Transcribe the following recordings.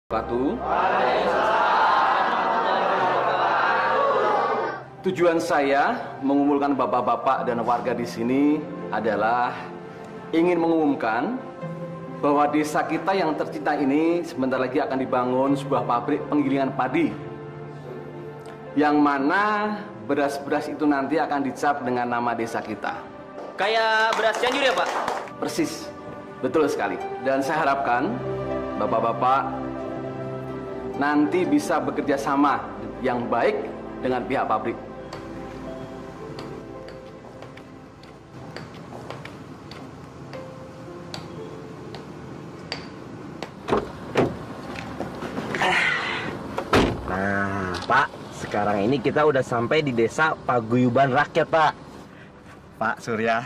Wabarakatuh. Tujuan saya mengumpulkan bapak-bapak dan warga di sini adalah ingin mengumumkan bahwa desa kita yang tercinta ini sebentar lagi akan dibangun sebuah pabrik penggilingan padi, yang mana beras-beras itu nanti akan dicap dengan nama desa kita. Kayak beras Cianjur ya, Pak? Persis, betul sekali. Dan saya harapkan bapak-bapak nanti bisa bekerja sama yang baik dengan pihak pabrik. Nah, Pak, sekarang ini kita udah sampai di desa Paguyuban Rakyat, Pak. Pak Surya,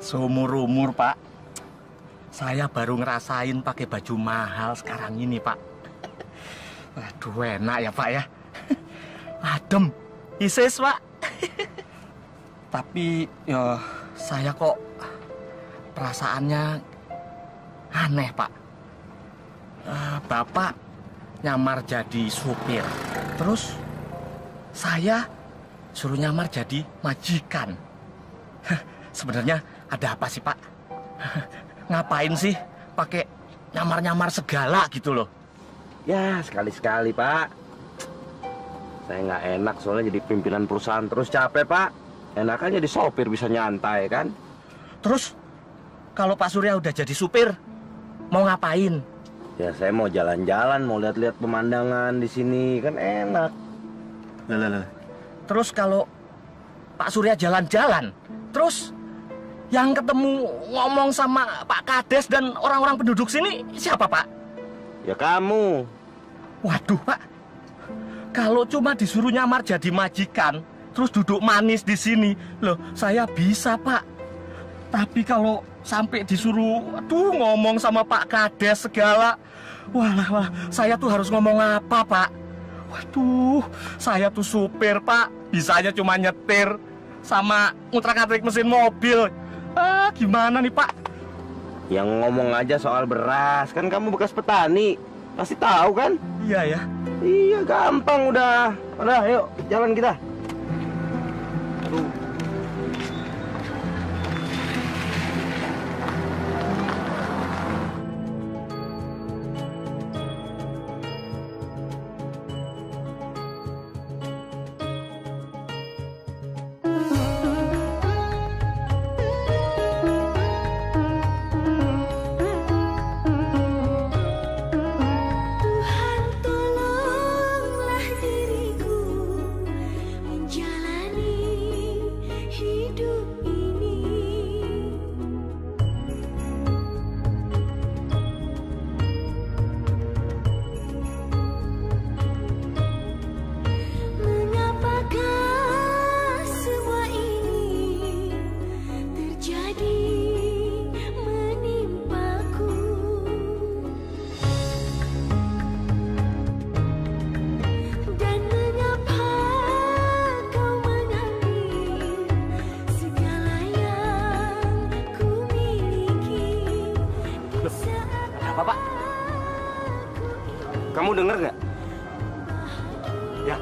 seumur-umur, Pak, saya baru ngerasain pakai baju mahal sekarang ini, Pak. Waduh, enak ya, Pak ya. Adem, isis, Pak. Tapi, ya, saya kok perasaannya aneh, Pak. Bapak nyamar jadi supir, terus saya suruh nyamar jadi majikan. Sebenarnya ada apa sih, Pak? Ngapain sih pakai nyamar-nyamar segala gitu loh? Ya, sekali-sekali, Pak. Saya nggak enak soalnya jadi pimpinan perusahaan terus capek, Pak. Enakan jadi sopir bisa nyantai, kan? Terus, kalau Pak Surya udah jadi supir, mau ngapain? Ya, saya mau jalan-jalan, mau lihat-lihat pemandangan di sini, kan enak. Lah. Terus kalau Pak Surya jalan-jalan, terus yang ketemu ngomong sama Pak Kades dan orang-orang penduduk sini siapa, Pak? Ya kamu. Waduh, Pak. Kalau cuma disuruh nyamar jadi majikan, terus duduk manis di sini, loh, saya bisa, Pak. Tapi kalau sampai disuruh, ngomong sama Pak Kades segala, wah, saya tuh harus ngomong apa, Pak? Waduh, saya tuh supir, Pak. Bisanya cuma nyetir sama ngutrak-ngatik mesin mobil. Gimana nih, Pak? Yang ngomong aja soal beras, kan kamu bekas petani. Pasti tahu kan? Iya ya. Iya, gampang udah. Udah, yuk, jalan kita. Tuhan tolonglah diriku menjalani hidup ini. Mengapakah semua ini terjadi menimpaku? Dan mengapa kau mengambil segala yang ku miliki di saat Apa, Pak? Kamu denger nggak? Ya.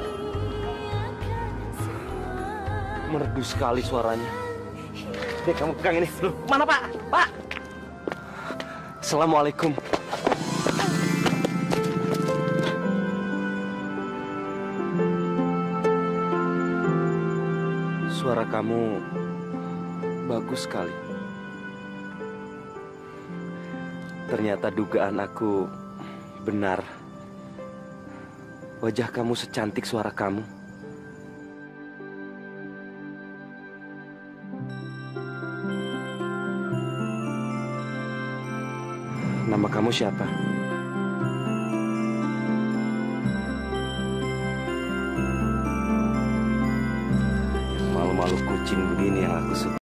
Merdu sekali suaranya. Dek, kamu pegang ini. Loh, Mana, Pak? Pak? Assalamualaikum. Suara kamu bagus sekali. Ternyata dugaan aku benar. Wajah kamu secantik suara kamu. Nama kamu siapa? Malu-malu kucing begini yang aku suka.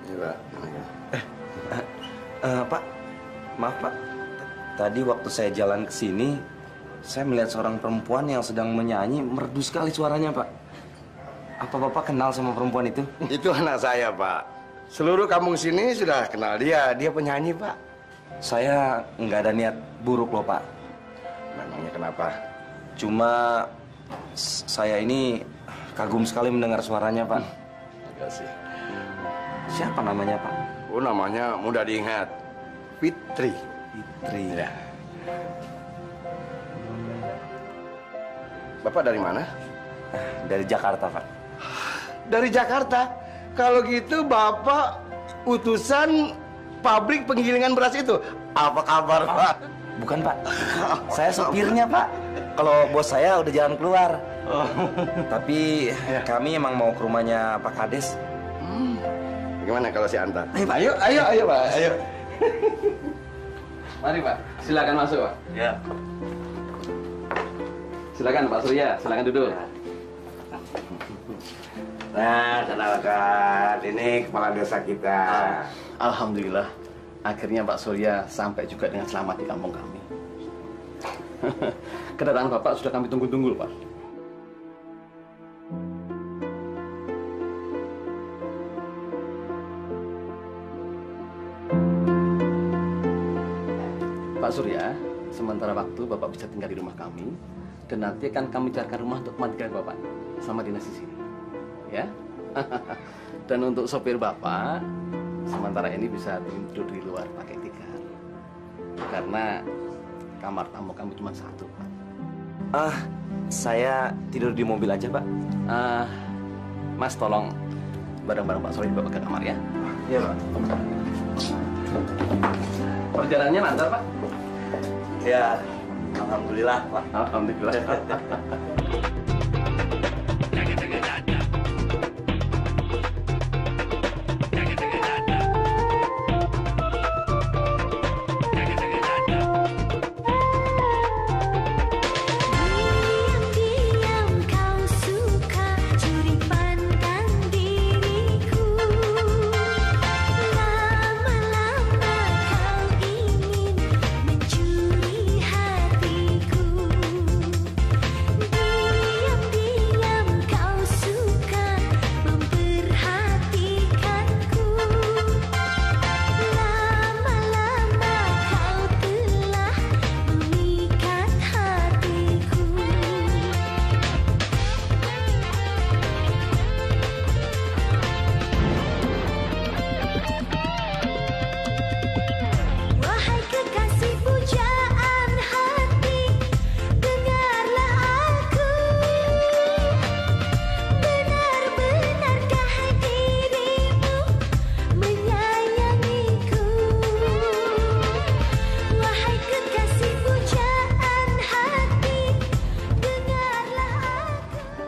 Iya, Pak. Pak, maaf Pak. Tadi waktu saya jalan ke sini, saya melihat seorang perempuan yang sedang menyanyi, merdu sekali suaranya, Pak. Apa Bapak kenal sama perempuan itu? Itu anak saya, Pak. Seluruh kampung sini sudah kenal dia. Dia penyanyi, Pak. Saya nggak ada niat buruk loh, Pak. Memangnya kenapa? Cuma saya ini kagum sekali mendengar suaranya, Pak. Terima kasih. Siapa namanya, Pak? Oh, namanya mudah diingat. Fitri. Fitri. Ya. Bapak dari mana? Dari Jakarta, Pak. Dari Jakarta. Kalau gitu Bapak utusan pabrik penggilingan beras itu. Apa kabar, Pak? Bukan, Pak. Saya supirnya, Pak. Kalau bos saya udah jalan keluar. Tapi kami emang mau ke rumahnya Pak Kades. Gimana kalau si antar? Ayo, Pak. Ayo. Mari Pak, silakan masuk Pak. Ya. Silakan Pak Surya, silakan duduk. Nah, kenalkan, ini kepala desa kita. Alhamdulillah, akhirnya Pak Surya sampai juga dengan selamat di kampung kami. Kedatangan Bapak sudah kami tunggu-tunggu, Pak. Pak Surya, sementara waktu Bapak bisa tinggal di rumah kami, dan nanti akan kami carikan rumah untuk kemandikan Bapak sama dinas di sini. Ya. Dan untuk sopir Bapak, sementara ini bisa tidur di luar pakai tikar. Karena kamar tamu kami cuma satu, Pak. Saya tidur di mobil aja, Pak. Mas tolong barang-barang Pak Surya dibawa ke kamar ya. Iya, Pak. Perjalanannya lancar, Pak? Ya, alhamdulillah, Pak. Alhamdulillah. Diam-diam kau suka curi pandang diriku. Lama-lama kau ingin mencuri hatiku. Diam-diam kau suka memperhatikanku. Lama-lama kau telah memikat hatiku. Wahai kekasih pujaan hati, dengarlah aku. Benar-benarkah dirimu menyayangiku? Wahai kekasih pujaan hati, dengarlah aku.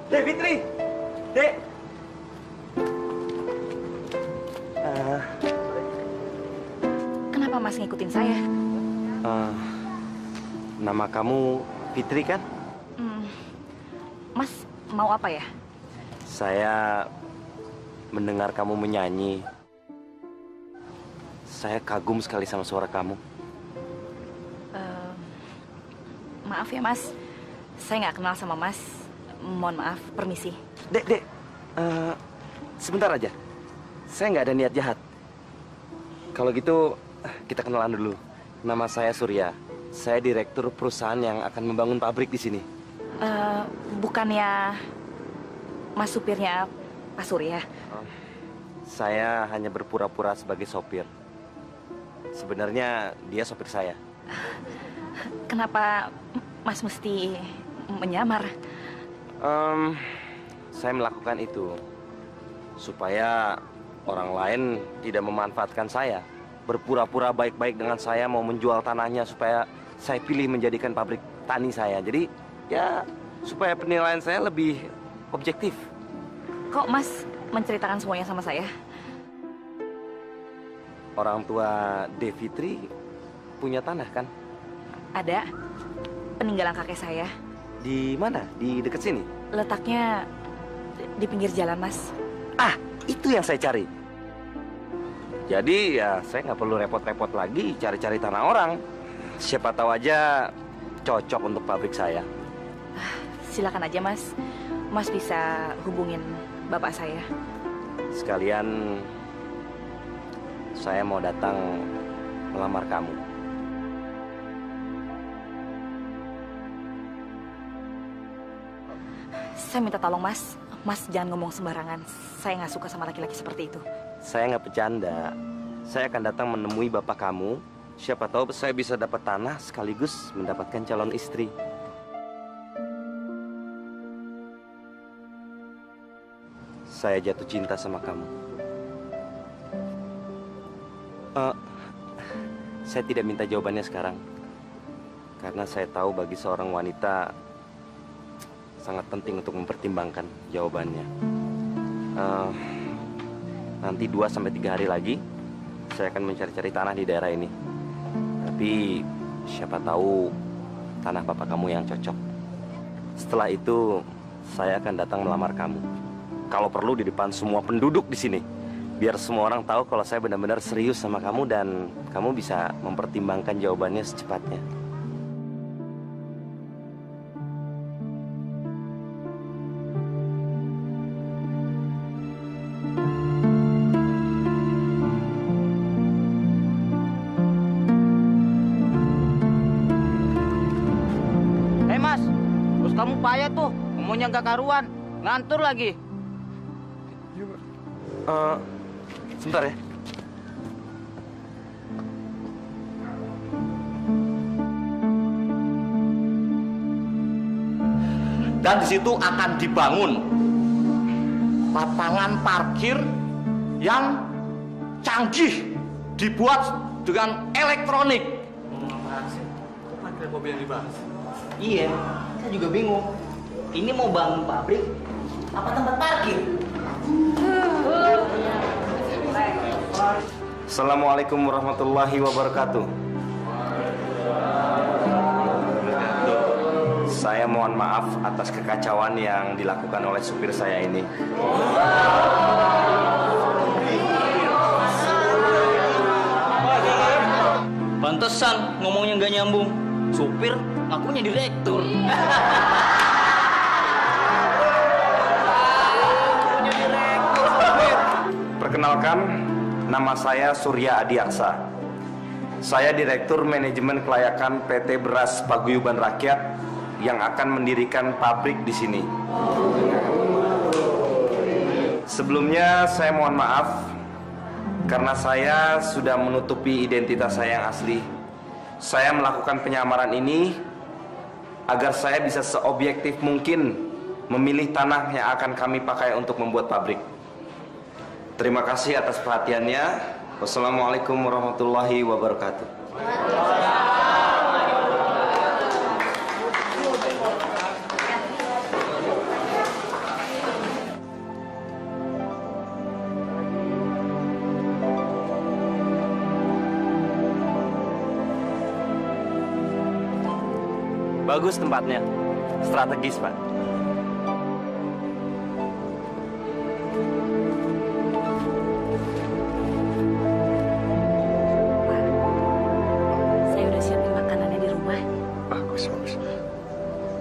Dek, Fitri! Dek! Kenapa Mas ngikutin saya? Nama kamu Fitri, kan? Mas mau apa ya? Saya mendengar kamu menyanyi. Saya kagum sekali sama suara kamu. Maaf ya Mas, saya nggak kenal sama Mas. Mohon maaf, permisi. Dek, sebentar aja. Saya nggak ada niat jahat. Kalau gitu, kita kenalan dulu. Nama saya Surya. Saya direktur perusahaan yang akan membangun pabrik di sini. Bukannya Mas supirnya Pak Surya? Saya hanya berpura-pura sebagai sopir. Sebenarnya dia sopir saya. Kenapa Mas mesti menyamar? Saya melakukan itu supaya orang lain tidak memanfaatkan saya. Berpura-pura baik-baik dengan saya, mau menjual tanahnya supaya saya pilih menjadikan pabrik tani saya. Jadi ya supaya penilaian saya lebih objektif. Kok Mas menceritakan semuanya sama saya? Orang tua Devitri punya tanah, kan? Ada peninggalan kakek saya. Di mana? Di dekat sini? Letaknya di pinggir jalan, Mas. Ah, itu yang saya cari. Jadi ya saya nggak perlu repot-repot lagi cari-cari tanah orang. Siapa tahu aja cocok untuk pabrik saya. Silakan aja, Mas. Mas bisa hubungin bapak saya. Sekalian saya mau datang melamar kamu. Saya minta tolong, Mas. Mas jangan ngomong sembarangan. Saya nggak suka sama laki-laki seperti itu. Saya nggak bercanda. Saya akan datang menemui bapak kamu. Siapa tahu saya bisa dapat tanah sekaligus mendapatkan calon istri. Saya jatuh cinta sama kamu. Saya tidak minta jawabannya sekarang. Karena saya tahu bagi seorang wanita sangat penting untuk mempertimbangkan jawabannya. Nanti 2-3 hari lagi saya akan mencari-cari tanah di daerah ini. Tapi siapa tahu tanah bapak kamu yang cocok. Setelah itu saya akan datang melamar kamu. Kalau perlu di depan semua penduduk di sini. Biar semua orang tahu kalau saya benar-benar serius sama kamu dan kamu bisa mempertimbangkan jawabannya secepatnya. Hei Mas, bos kamu payah tuh, ngomongnya gak karuan, ngantur lagi. Sebentar ya. Dan di situ akan dibangun lapangan parkir yang canggih, dibuat dengan elektronik. Parkir mobil yang dibahas. Iya, saya juga bingung. Ini mau bangun pabrik, apa tempat parkir? Assalamualaikum warahmatullahi wabarakatuh. Saya mohon maaf atas kekacauan yang dilakukan oleh supir saya ini. Pantesan ngomongnya nggak nyambung. Supir ngakunya direktur. Perkenalkan, nama saya Surya Adiaksa. Saya Direktur Manajemen Kelayakan PT Beras Paguyuban Rakyat yang akan mendirikan pabrik di sini. Sebelumnya saya mohon maaf karena saya sudah menutupi identitas saya yang asli. Saya melakukan penyamaran ini agar saya bisa seobjektif mungkin memilih tanah yang akan kami pakai untuk membuat pabrik. Terima kasih atas perhatiannya. Wassalamualaikum warahmatullahi wabarakatuh. Bagus tempatnya, strategis Pak. Saya udah siapin makanannya di rumah. Bagus, bagus.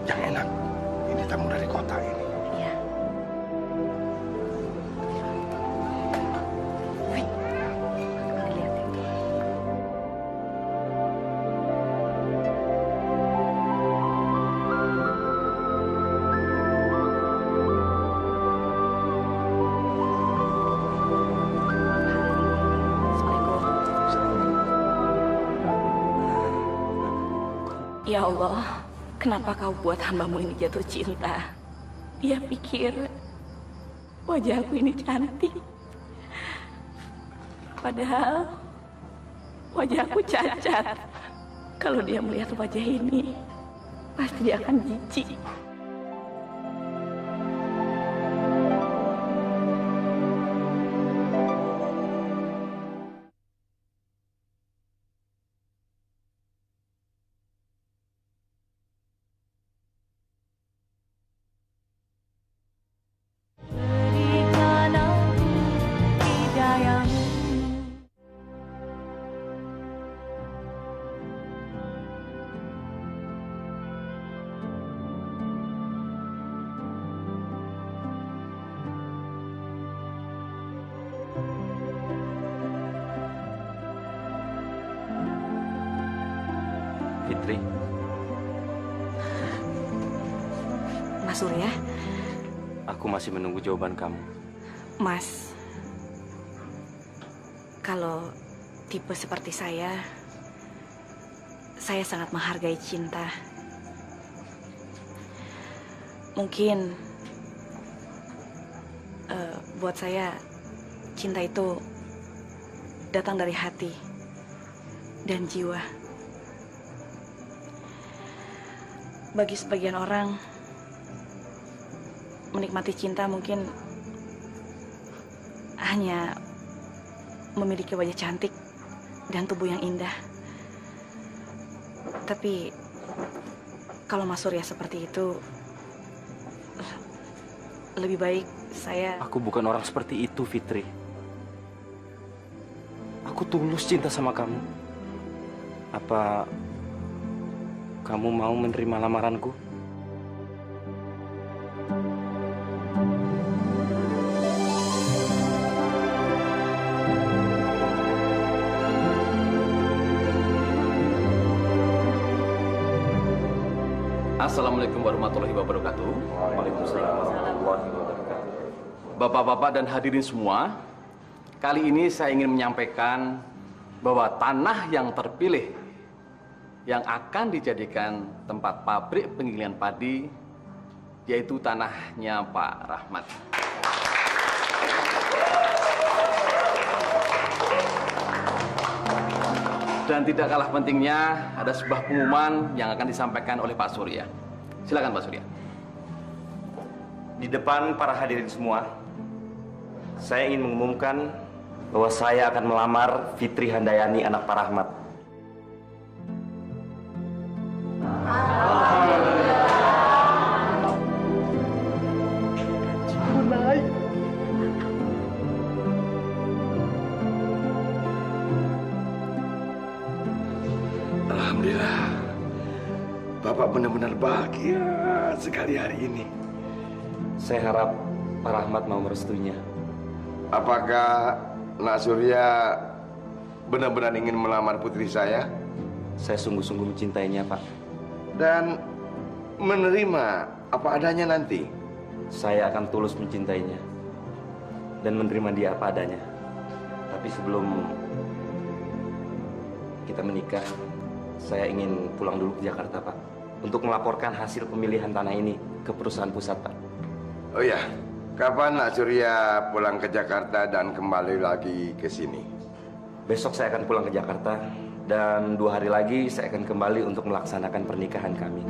Yang enak. Ini tamu dari kota ini. Iya. Wih, lihat itu. Ya Allah, kenapa kau buat hambamu ini jatuh cinta? Dia pikir wajahku ini cantik. Padahal wajahku cacat. Kalau dia melihat wajah ini, pasti dia akan jijik. Fitri? Mas Surya, Aku masih menunggu jawaban kamu. Mas, kalau tipe seperti saya sangat menghargai cinta. Mungkin buat saya cinta itu datang dari hati dan jiwa. Bagi sebagian orang, menikmati cinta mungkin hanya memiliki wajah cantik dan tubuh yang indah. Tapi kalau Mas Surya seperti itu, lebih baik saya... Aku bukan orang seperti itu, Fitri. Aku tulus cinta sama kamu. Apa kamu mau menerima lamaranku? Assalamualaikum warahmatullahi wabarakatuh. Waalaikumsalam warahmatullahi wabarakatuh. Bapak-bapak dan hadirin semua, kali ini saya ingin menyampaikan bahwa tanah yang terpilih yang akan dijadikan tempat pabrik penggilingan padi yaitu tanahnya Pak Rahmat. Dan tidak kalah pentingnya, ada sebuah pengumuman yang akan disampaikan oleh Pak Surya. Silakan Pak Surya. Di depan para hadirin semua, saya ingin mengumumkan bahwa saya akan melamar Fitri Handayani, anak Pak Rahmat. Alhamdulillah, Bapak benar-benar bahagia sekali hari ini. Saya harap Pak Rahmat mau merestuinya. Apakah Nak Surya benar-benar ingin melamar putri saya? Saya sungguh-sungguh mencintainya, Pak. Dan menerima apa adanya nanti? Saya akan tulus mencintainya dan menerima dia apa adanya. Tapi sebelum kita menikah, saya ingin pulang dulu ke Jakarta, Pak, untuk melaporkan hasil pemilihan tanah ini ke perusahaan pusat, Pak. Oh ya, kapan Nak Surya pulang ke Jakarta dan kembali lagi ke sini? Besok saya akan pulang ke Jakarta dan 2 hari lagi saya akan kembali untuk melaksanakan pernikahan kami.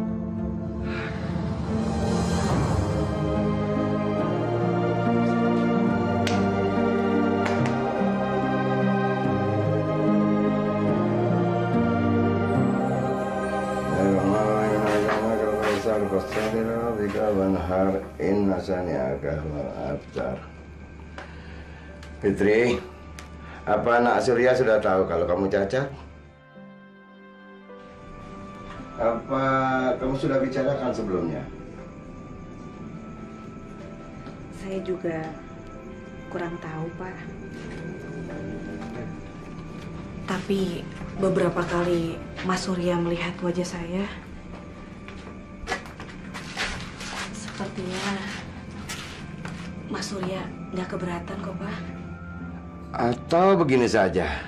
Fitri, apa Nak Surya sudah tahu kalau kamu cacat? Apa kamu sudah bicarakan sebelumnya? Saya juga kurang tahu, Pak. Tapi beberapa kali Mas Surya melihat wajah saya, sepertinya Mas Surya nggak keberatan kok, Pak. Atau begini saja,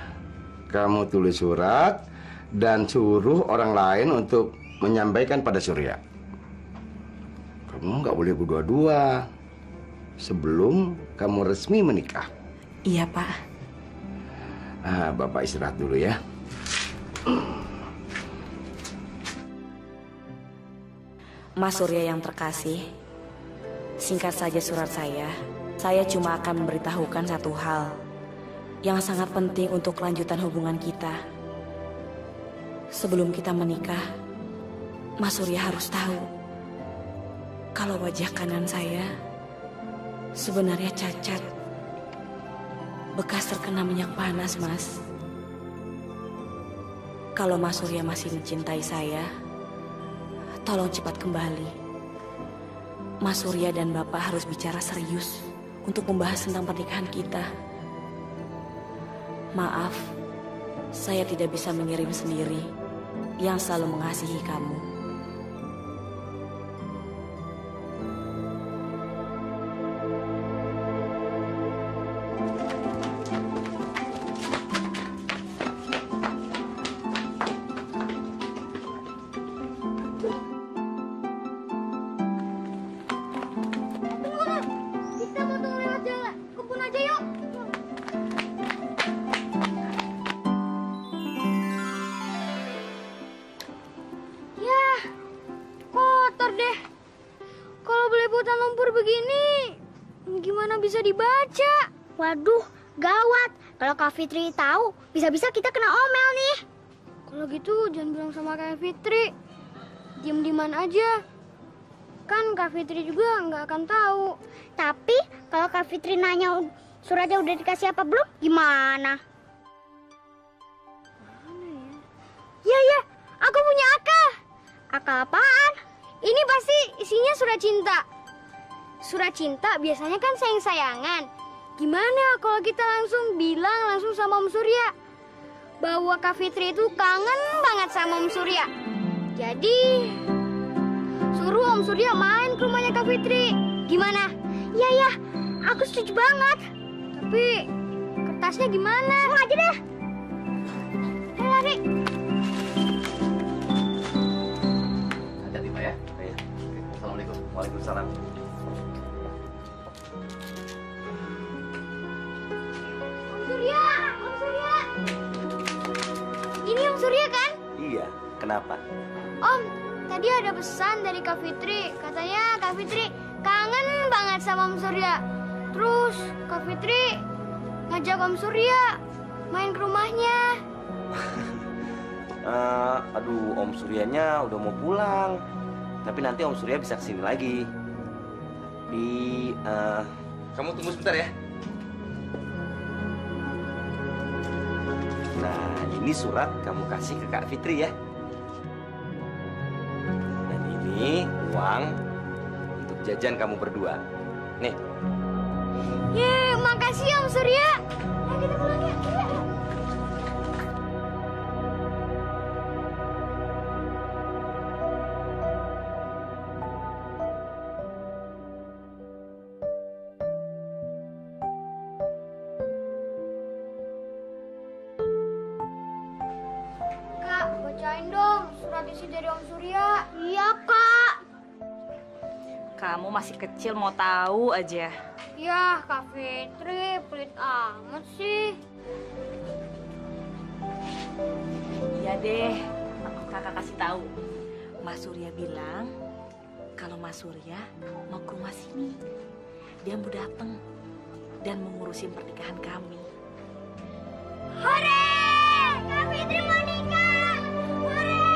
kamu tulis surat dan suruh orang lain untuk menyampaikan pada Surya. Kamu nggak boleh berdua-dua sebelum kamu resmi menikah. Iya, Pak. Bapak istirahat dulu ya. Mas Surya yang terkasih, singkat saja surat saya. Saya cuma akan memberitahukan satu hal yang sangat penting untuk kelanjutan hubungan kita. Sebelum kita menikah, Mas Surya harus tahu kalau wajah kanan saya sebenarnya cacat, bekas terkena minyak panas, Mas. Kalau Mas Surya masih mencintai saya, tolong cepat kembali. Mas Surya dan Bapak harus bicara serius untuk membahas tentang pernikahan kita. Maaf, saya tidak bisa mengirim sendiri. yang selalu mengasihi kamu. Kita potong lewat jalan kebun aja yuk. Yah, kotor deh. Kalau belepotan lumpur begini, gimana bisa dibaca? Waduh, gawat. Kalau Kak Fitri tahu, bisa-bisa kita kena omel nih. Kalau gitu jangan bilang sama Kak Fitri. Diem-dieman aja. Kan Kak Fitri juga nggak akan tahu. Tapi kalau Kak Fitri nanya suratnya udah dikasih apa belum, gimana? Ya, aku punya akal. Akal apaan? Ini pasti isinya surat cinta. Surat cinta biasanya kan sayang-sayangan. Gimana kalau kita langsung bilang langsung sama Om Surya bahwa Kak Fitri itu kangen banget sama Om Surya. Jadi suruh Om Surya main ke rumahnya Kak Fitri. Gimana? Ya, aku setuju banget. Tapi kertasnya gimana? Mau aja deh. Ayo lari. Hati-hati Pak ya. Oke. Assalamualaikum. Waalaikumsalam. Om Surya, Om Surya. Ini Om Surya kan? Iya, kenapa? Om, tadi ada pesan dari Kak Fitri. Katanya Kak Fitri kangen banget sama Om Surya. Terus Kak Fitri ngajak Om Surya main ke rumahnya. Aduh, Om Suryanya udah mau pulang. Tapi nanti Om Surya bisa kesini lagi. Kamu tunggu sebentar ya. Nah, ini surat kamu kasih ke Kak Fitri ya. Dan ini uang untuk jajan kamu berdua. Nih. Ye, makasih Om Surya. Ayo kita pulang ya. Kak, bacain dong surat isi dari Om Surya. Iya, Kak. Kamu masih kecil mau tahu aja. Ya, Kak Fitri, pelit amat sih. Iya deh, kakak kasih tahu. Mas Surya bilang kalau Mas Surya mau ke rumah sini. Dia mau datang dan mengurusin pernikahan kami. Hore! Kak Fitri mau nikah! Hore!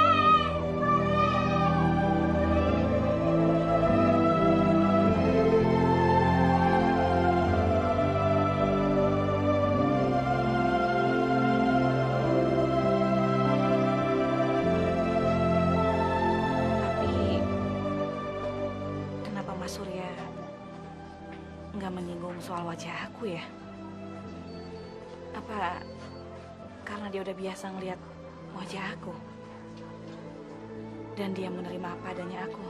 Tapi kenapa Mas Surya nggak menyinggung soal wajah aku ya? Apa karena dia udah biasa ngeliat wajah aku dan dia menerima apa adanya aku?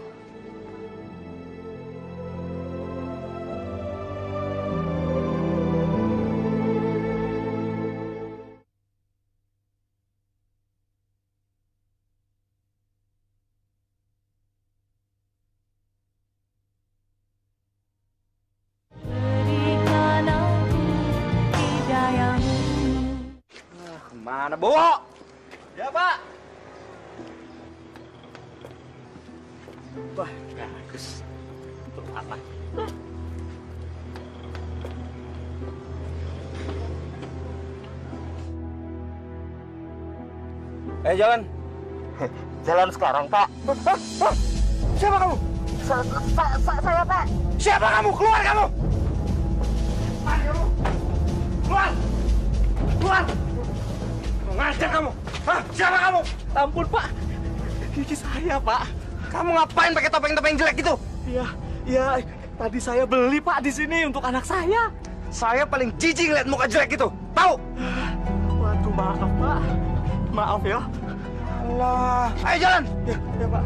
Kemana, Bowo? Ya, Pak. Wah, bagus. Untuk apa? Jalan. Jalan sekarang, Pak. Siapa kamu? Saya, Pak. Siapa kamu? Keluar kamu! Keluar! Keluar! Ngajar kamu! Hah? Siapa kamu? Ampun, Pak. Gigi saya, Pak. Kamu ngapain pakai topeng-topeng jelek gitu? Iya, tadi saya beli, Pak, di sini untuk anak saya. Saya paling jijik lihat muka jelek gitu. Tahu? Waduh, maaf, Pak. Maaf ya. Allah. Ayo jalan. Ya Pak.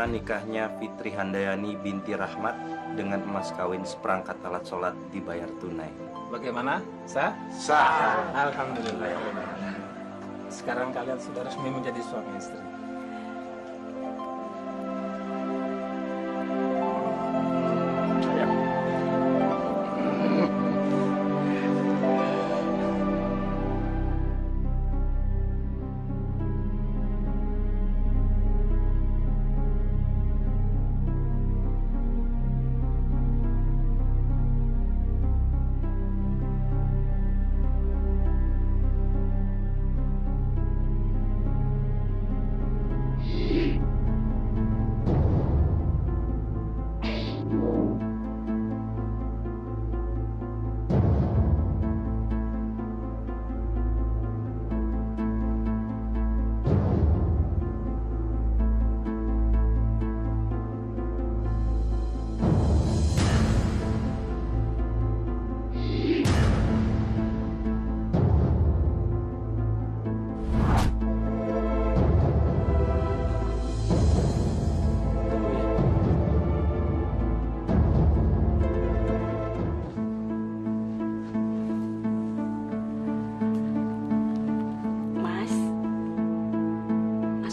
Nikahnya Fitri Handayani binti Rahmat dengan emas kawin seperangkat alat sholat dibayar tunai. Bagaimana? Sah? Sah. Alhamdulillah. Sekarang kalian sudah resmi menjadi suami istri.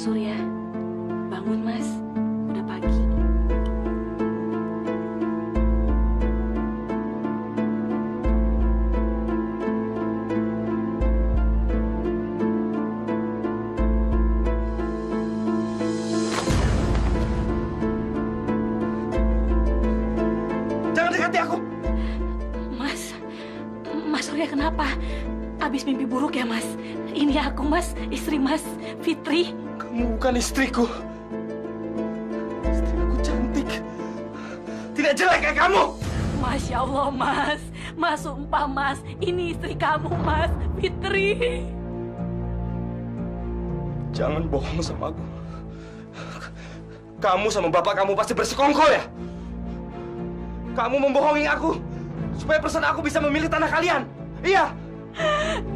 Surya, bangun Mas, udah pagi. Jangan dekati aku. Mas Surya kenapa? Habis mimpi buruk ya Mas? Ini aku Mas, istri Mas, Fitri. Kamu bukan istriku. Istriku cantik. Tidak jelek kayak kamu. Masya Allah Mas. Mas sumpah Mas, ini istri kamu Mas, Fitri. Jangan bohong sama aku. Kamu sama bapak kamu pasti bersekongkol ya? Kamu membohongi aku supaya perusahaan aku bisa memilih tanah kalian. Iya.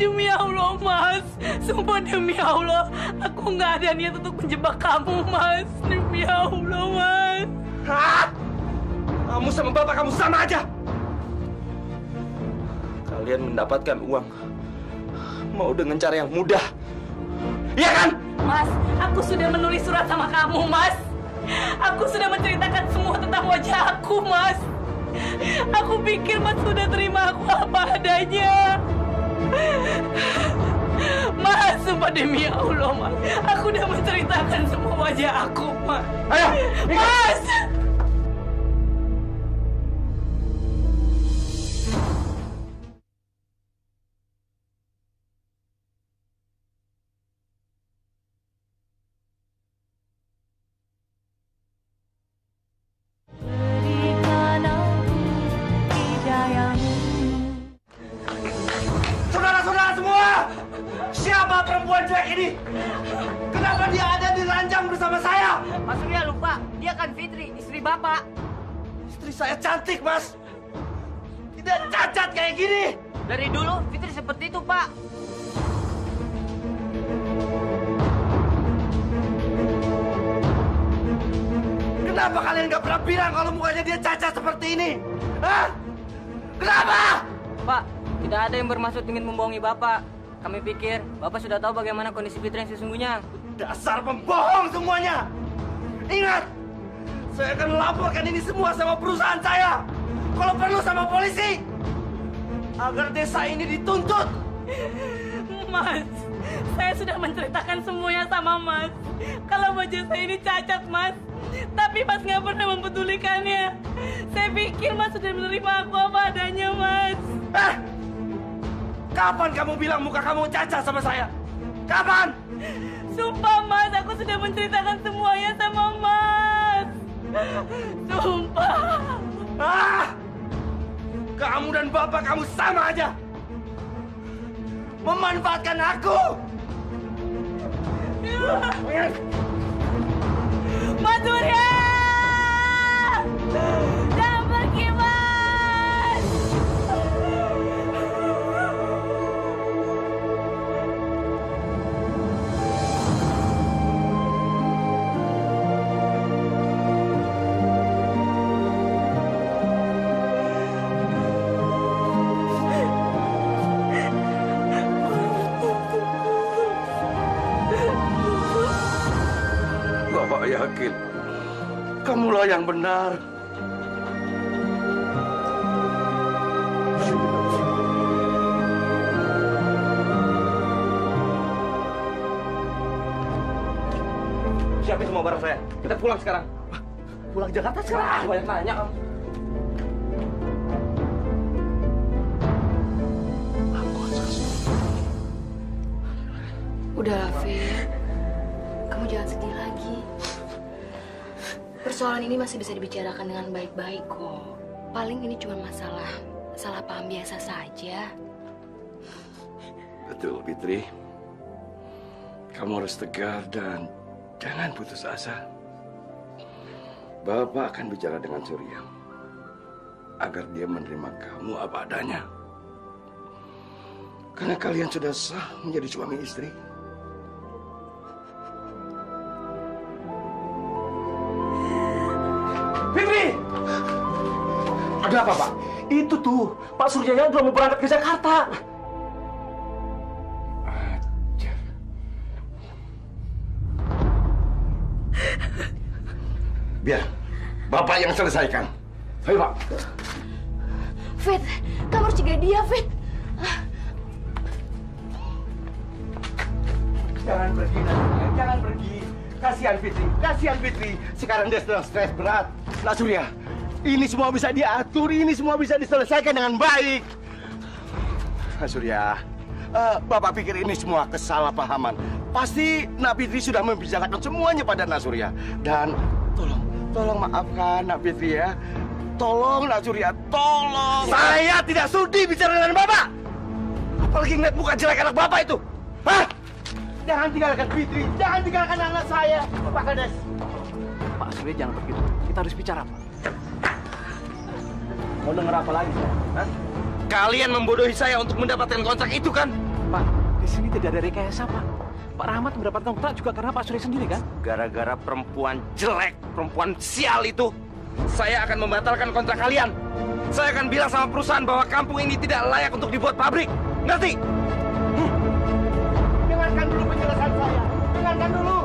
Demi Allah Mas, sumpah demi Allah, aku nggak ada niat untuk menjebak kamu Mas. Demi Allah Mas. Hah? Kamu sama bapak kamu sama aja. Kalian mendapatkan uang mau dengan cara yang mudah, iya kan? Mas, aku sudah menulis surat sama kamu Mas. Aku sudah menceritakan semua tentang wajah aku Mas. Aku pikir Mas sudah terima aku apa adanya. Mas, sumpah demi Allah, Mas. Aku udah menceritakan semua wajah aku, Mas. Ayo, Mas! Kenapa dia ada di ranjang bersama saya? Mas Surya lupa, dia kan Fitri, istri Bapak. Istri saya cantik, Mas. Tidak cacat kayak gini. Dari dulu Fitri seperti itu, Pak. Kenapa kalian gak pernah bilang kalau mukanya dia cacat seperti ini? Hah? Kenapa? Pak, tidak ada yang bermaksud ingin membohongi Bapak. Kami pikir Bapak sudah tahu bagaimana kondisi Fitri yang sesungguhnya. Dasar pembohong semuanya. Ingat, saya akan laporkan ini semua sama perusahaan saya. Kalau perlu sama polisi. Agar desa ini dituntut. Mas, saya sudah menceritakan semuanya sama Mas. Kalau baju saya ini cacat, Mas. Tapi Mas nggak pernah mempedulikannya. Saya pikir Mas sudah menerima aku apa adanya, Mas. Kapan kamu bilang muka kamu cacat sama saya? Kapan? Sumpah, Mas, aku sudah menceritakan semuanya sama Mas. Sumpah. Kamu dan bapak kamu sama aja. Memanfaatkan aku. Mas Surya! Jangan pergi, Mas! Bapak yakin kamulah yang benar. Siapin semua barang saya. Kita pulang sekarang. Pulang Jakarta sekarang. Banyak nanya kamu. Udahlah, Fit. Kamu jangan sedih lagi. Persoalan ini masih bisa dibicarakan dengan baik-baik kok. Paling ini cuma salah paham biasa saja. Betul, Fitri. Kamu harus tegar dan jangan putus asa. Bapak akan bicara dengan Surya agar dia menerima kamu apa adanya. Karena kalian sudah sah menjadi suami istri. Fitri! Ada apa, Pak? Itu tuh, Pak Suryanya udah mau berangkat ke Jakarta. Biar Bapak yang selesaikan. Ayo, Pak. Fit, kamu harus jaga dia, Fit. Jangan pergi, Nak. Jangan pergi. Kasihan Fitri, kasihan Fitri. Sekarang dia sedang stres berat. Nak Surya, ini semua bisa diatur, ini semua bisa diselesaikan dengan baik. Nak Surya, Bapak pikir ini semua kesalahpahaman. Pasti Nak Fitri sudah membicarakan semuanya pada Nak Surya. Dan tolong maafkan Nak Fitri ya. Tolong Nak Surya, tolong. Saya tidak sudi bicara dengan Bapak. Apalagi ngeliat muka jelek anak Bapak itu. Hah? Jangan tinggalkan Fitri, jangan tinggalkan anak saya, Pak Kades. Pak Surya jangan begitu. Kita harus bicara, Pak. Mau denger apa lagi, Pak? Kalian membodohi saya untuk mendapatkan kontrak itu kan? Pak, di sini tidak ada rekayasa, Pak. Pak Rahmat mendapatkan kontrak juga karena Pak Surya sendiri, kan? Gara-gara perempuan jelek, perempuan sial itu, saya akan membatalkan kontrak kalian. Saya akan bilang sama perusahaan bahwa kampung ini tidak layak untuk dibuat pabrik. Ngerti? Dengarkan dulu penjelasan saya. Dengarkan dulu.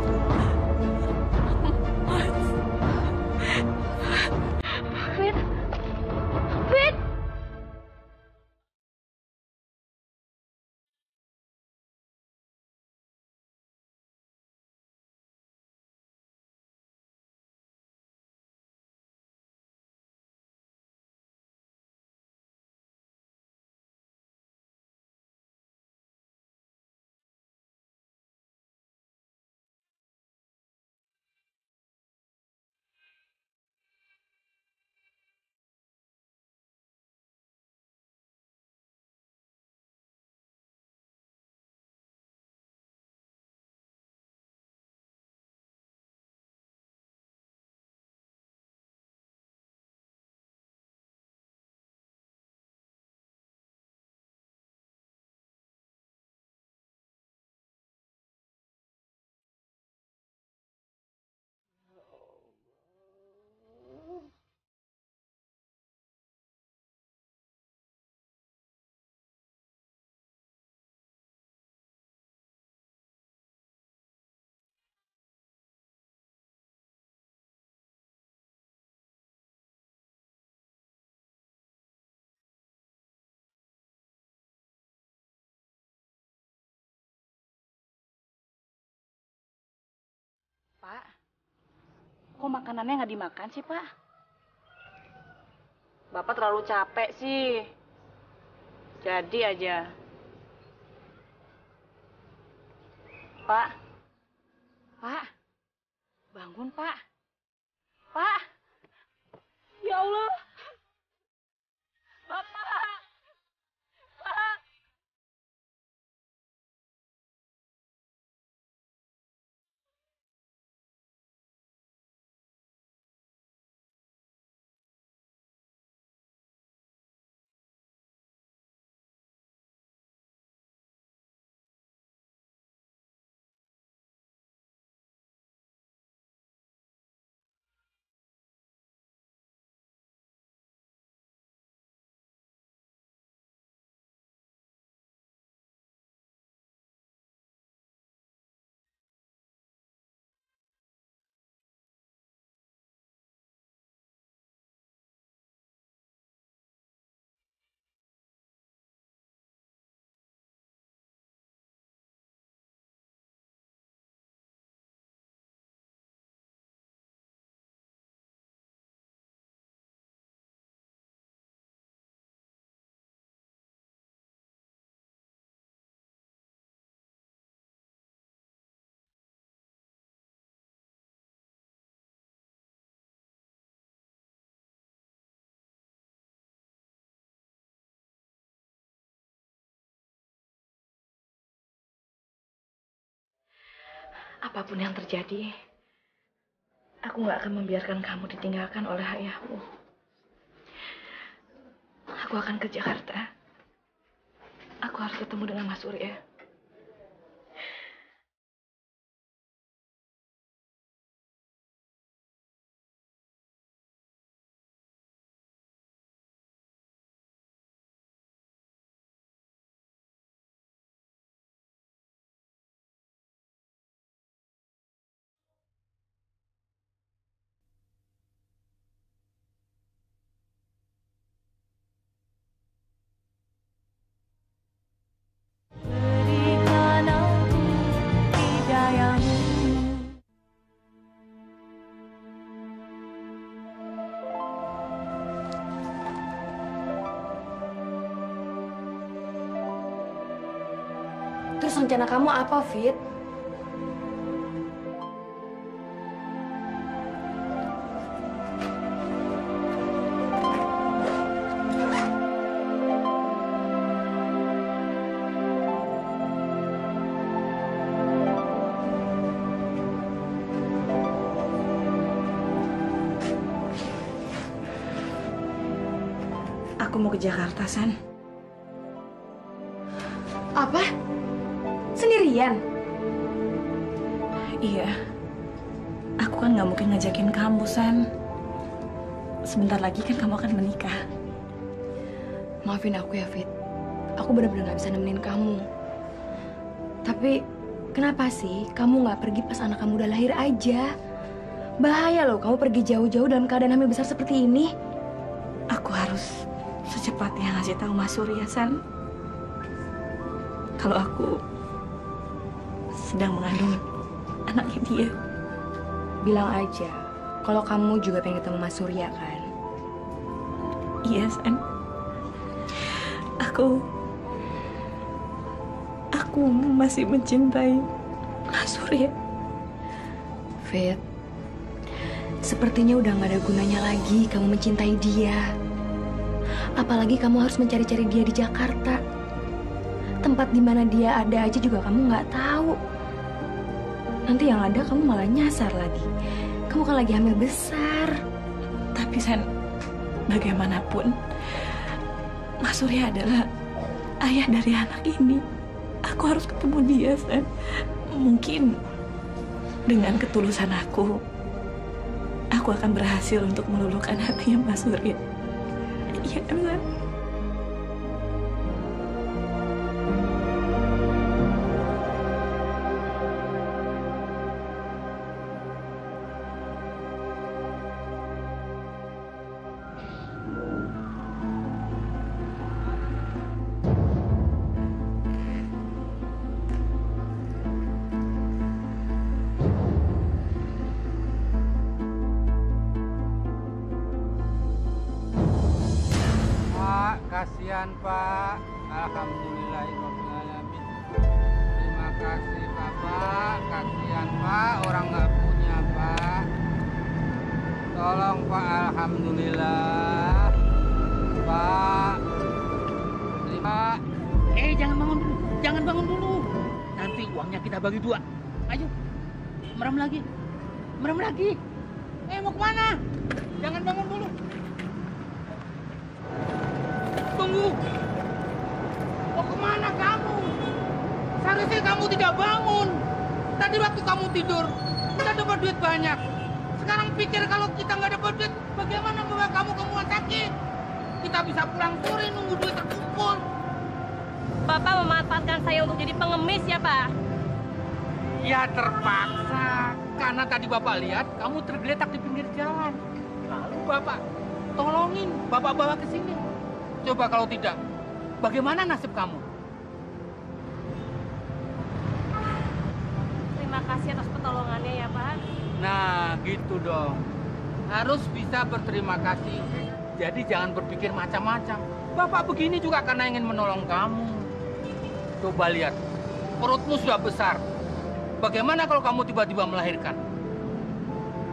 Kok makanannya nggak dimakan sih, Pak? Bapak terlalu capek sih. Jadi aja. Pak. Pak. Bangun, Pak. Pak. Ya Allah. Bapak. Pak. Apapun yang terjadi, aku nggak akan membiarkan kamu ditinggalkan oleh ayahmu. Aku akan ke Jakarta. Aku harus ketemu dengan Mas Surya. Terus rencana kamu apa, Fit? Aku mau ke Jakarta, San. Apa? Sendirian? Iya. Aku kan nggak mungkin ngajakin kamu, San. Sebentar lagi kan kamu akan menikah. Maafin aku ya, Fit. Aku benar-benar nggak bisa nemenin kamu. Tapi kenapa sih kamu nggak pergi pas anak kamu udah lahir aja? Bahaya loh kamu pergi jauh-jauh dalam keadaan hamil besar seperti ini. Aku harus secepatnya ngasih tahu Mas Surya, San. Kalau aku sedang mengandung anaknya dia. Bilang aja kalau kamu juga pengen ketemu Mas Surya kan? Iya, San. Aku masih mencintai Mas Surya. Fit, sepertinya udah gak ada gunanya lagi kamu mencintai dia. Apalagi kamu harus mencari-cari dia di Jakarta. Tempat di mana dia ada aja juga kamu nggak tahu. Nanti yang ada kamu malah nyasar lagi. Kamu kan lagi hamil besar. Tapi San, bagaimanapun Mas Surya adalah ayah dari anak ini. Aku harus ketemu dia, San. Mungkin dengan ketulusan aku akan berhasil untuk meluluhkan hatinya Mas Surya. Iya, San. kasihan Pak. Alhamdulillahirobbilalamin. Terima kasih Bapak. Kasihan Pak, orang nggak punya Pak. Tolong Pak, alhamdulillah. Pak. Terima. Jangan bangun dulu. Jangan bangun dulu. Nanti uangnya kita bagi 2. Ayo. Merem lagi. Merem lagi. Mau kemana? Jangan bangun dulu. Tunggu. Mau kemana kamu? Seharusnya kamu tidak bangun. Tadi waktu kamu tidur, kita dapat duit banyak. Sekarang pikir kalau kita nggak dapat duit, bagaimana bawa kamu ke rumah sakit? Kita bisa pulang sore nunggu duit terkumpul. Bapak memanfaatkan saya untuk jadi pengemis ya, Pak? Ya terpaksa. Karena tadi Bapak lihat kamu tergeletak di pinggir jalan. Lalu Bapak tolongin, Bapak bawa ke sini. Coba kalau tidak, bagaimana nasib kamu? Terima kasih atas pertolongannya ya, Pak. Nah, gitu dong. Harus bisa berterima kasih. Jadi jangan berpikir macam-macam. Bapak begini juga karena ingin menolong kamu. Coba lihat, perutmu sudah besar. Bagaimana kalau kamu tiba-tiba melahirkan?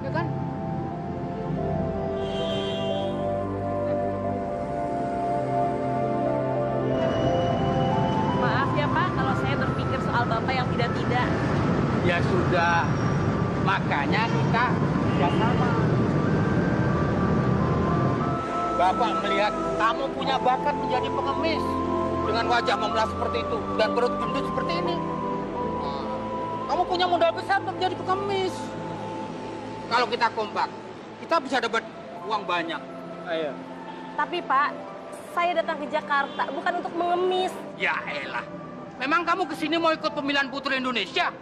Ya kan? Maaf ya Pak, kalau saya berpikir soal Bapak yang tidak-tidak. Ya sudah, makanya kita kerjasama. Bapak melihat kamu punya bakat menjadi pengemis dengan wajah memelas seperti itu dan perut gendut seperti ini. Kamu punya modal besar untuk menjadi pengemis. Kalau kita kompak, kita bisa dapat uang banyak. Ayo. Tapi Pak, saya datang ke Jakarta bukan untuk mengemis. Ya elah, memang kamu kesini mau ikut pemilihan Putri Indonesia?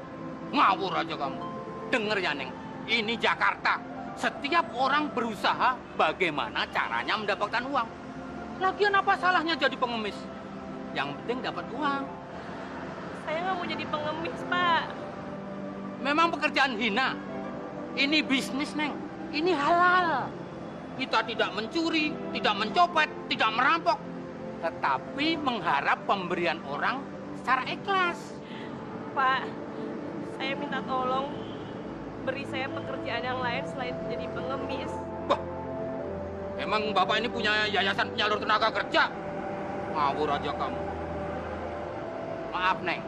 Ngawur aja kamu. Dengar ya Neng, ini Jakarta. Setiap orang berusaha bagaimana caranya mendapatkan uang. Lagian apa salahnya jadi pengemis? Yang penting dapat uang. Saya nggak mau jadi pengemis, Pak. Memang pekerjaan hina. Ini bisnis, Neng. Ini halal. Kita tidak mencuri, tidak mencopet, tidak merampok. Tetapi mengharap pemberian orang secara ikhlas. Pak, saya minta tolong beri saya pekerjaan yang lain selain jadi pengemis. Wah, emang Bapak ini punya yayasan penyalur tenaga kerja? Ngawur aja kamu. Maaf, Neng.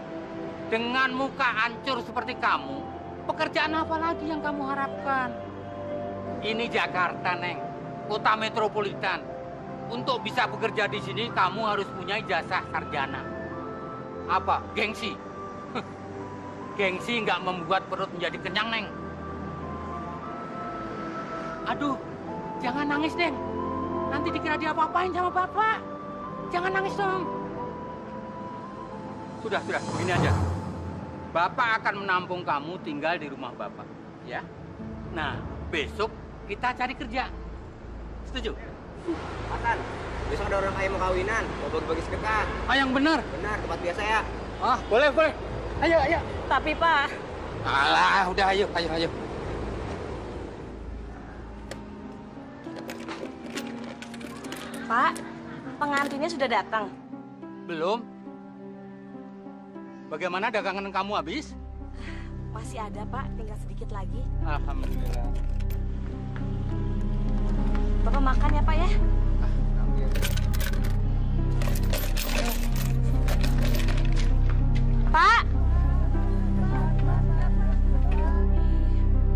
Dengan muka hancur seperti kamu, pekerjaan apa lagi yang kamu harapkan? Ini Jakarta, Neng. Kota metropolitan. Untuk bisa bekerja di sini, kamu harus punya ijazah sarjana. Apa? Gengsi? Gengsi nggak membuat perut menjadi kenyang, Neng. Aduh, jangan nangis, Neng. Nanti dikira dia apa-apain sama Bapak. Jangan nangis dong. Sudah, begini aja. Bapak akan menampung kamu tinggal di rumah Bapak, ya. Nah, besok kita cari kerja. Setuju? Hasan, besok ada orang kaya mau kawinan, mau bagi-bagi sedekah. Yang benar? Benar, tempat biasa ya. Boleh. Ayo. Tapi Pak. Alah, udah ayo. Pak, pengantinnya sudah datang. Belum. Bagaimana dagangan kamu habis? Masih ada, Pak. Tinggal sedikit lagi. Alhamdulillah. Bapak makan ya, Pak ya? Pak!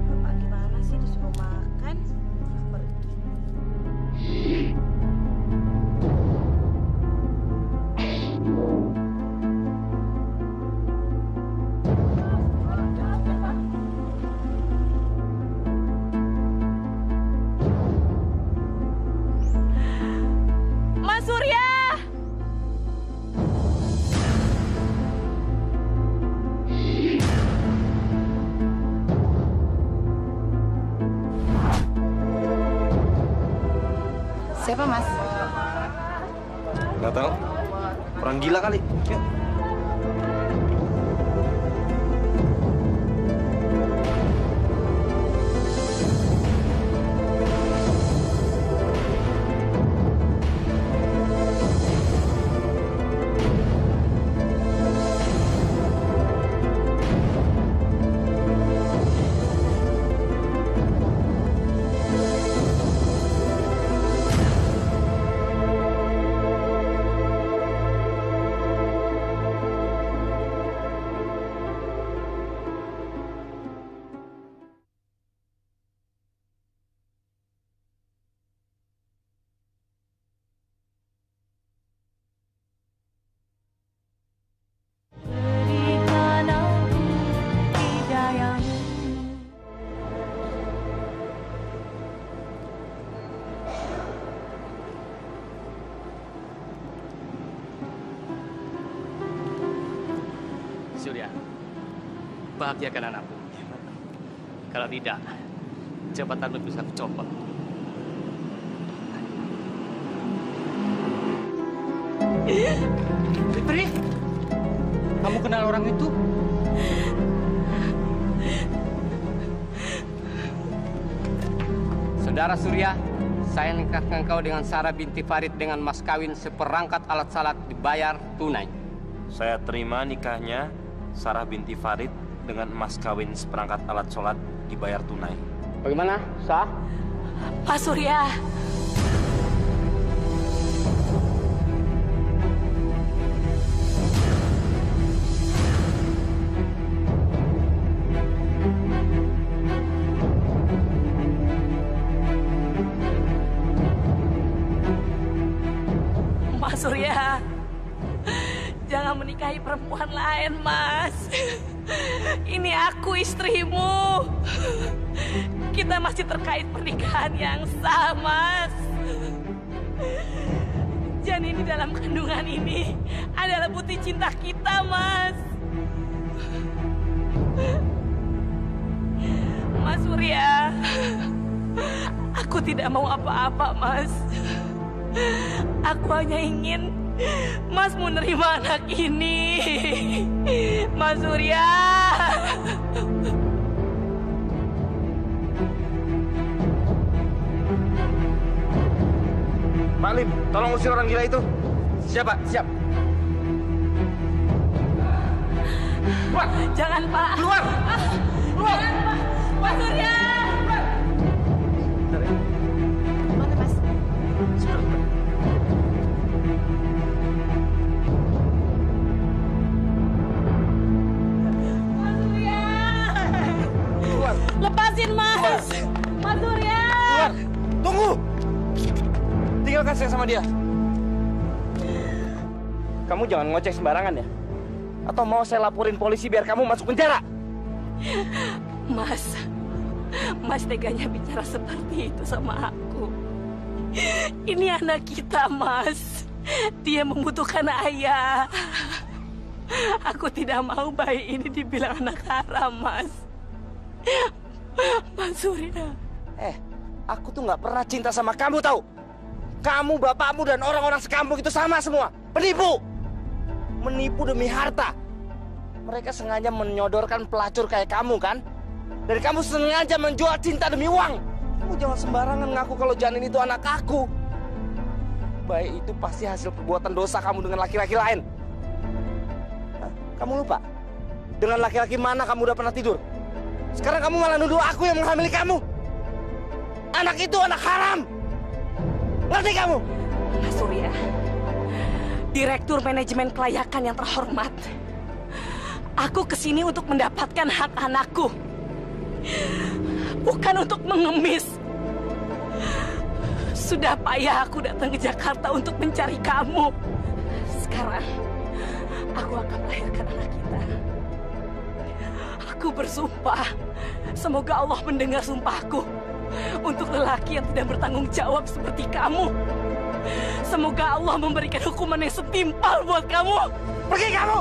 Bapak gimana sih disuruh makan? Pergi. Mas Surya! Siapa, Mas? Nggak tahu. Orang gila kali. Yuk. bahagiakan anakku. Kalau tidak, jabatan lu bisa aku copot. Fitri, kamu kenal orang itu? Saudara Surya, saya nikahkan kau dengan Sarah binti Farid dengan mas kawin seperangkat alat salat dibayar tunai. Saya terima nikahnya Sarah binti Farid dengan mas kawin seperangkat alat sholat dibayar tunai. Bagaimana, sah? Pak Surya. Mas Surya, jangan menikahi perempuan lain, Mas. Ini aku istrimu. Kita masih terkait pernikahan yang sah, Mas. Janin di dalam kandungan ini adalah bukti cinta kita, Mas. Mas Surya, aku tidak mau apa-apa, Mas. Aku hanya ingin Mas menerima anak ini. Mas Surya. Pak Lim, tolong usir orang gila itu. Siap, Pak. Siap. Keluar. Jangan, Pak. Keluar. Keluar. Jangan, Pak. Mas Surya. Mana, Mas? Lepasin, Mas. Mas Surya. Keluar. Tunggu. Tinggalkan saya sama dia. Kamu jangan ngoceh sembarangan ya. Atau mau saya laporin polisi biar kamu masuk penjara? Mas teganya bicara seperti itu sama aku. Ini anak kita, Mas. Dia membutuhkan ayah. Aku tidak mau bayi ini dibilang anak haram, Mas. Mas Surya. Aku tuh nggak pernah cinta sama kamu, tahu? Kamu, bapakmu, dan orang-orang sekampung itu sama semua. Penipu. Menipu demi harta. Mereka sengaja menyodorkan pelacur kayak kamu, kan? Dan kamu sengaja menjual cinta demi uang. Kamu jangan sembarangan ngaku kalau janin itu anak aku. Bayi itu pasti hasil perbuatan dosa kamu dengan laki-laki lain. Kamu lupa? Dengan laki-laki mana kamu udah pernah tidur? Sekarang kamu malah nuduh aku yang menghamili kamu. Anak itu anak haram. Ngerti kamu? Mas Surya, Direktur Manajemen Kelayakan yang terhormat. Aku kesini untuk mendapatkan hak anakku. Bukan untuk mengemis. Sudah payah aku datang ke Jakarta untuk mencari kamu. Sekarang, aku akan melahirkan anak kita. Aku bersumpah, semoga Allah mendengar sumpahku. Untuk lelaki yang tidak bertanggung jawab seperti kamu. Semoga Allah memberikan hukuman yang setimpal buat kamu. Pergi kamu!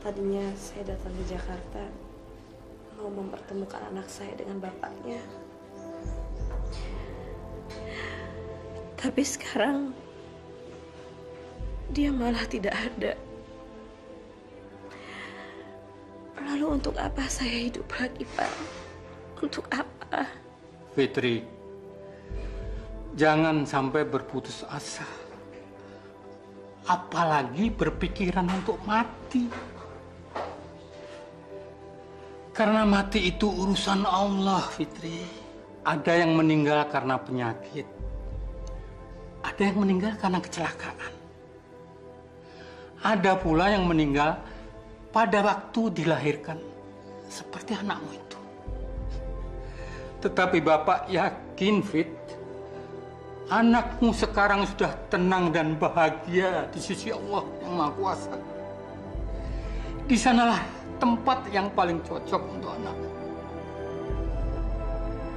Tadinya saya datang ke Jakarta mau mempertemukan anak saya dengan bapaknya. Tapi sekarang dia malah tidak ada. Lalu untuk apa saya hidup lagi, Pak? Untuk apa? Fitri, jangan sampai berputus asa. Apalagi berpikiran untuk mati. Karena mati itu urusan Allah, Fitri. Ada yang meninggal karena penyakit. Ada yang meninggal karena kecelakaan. Ada pula yang meninggal pada waktu dilahirkan, seperti anakmu itu. Tetapi Bapak yakin, Fit, anakmu sekarang sudah tenang dan bahagia di sisi Allah yang Maha Kuasa. Di sanalah tempat yang paling cocok untuk anakmu.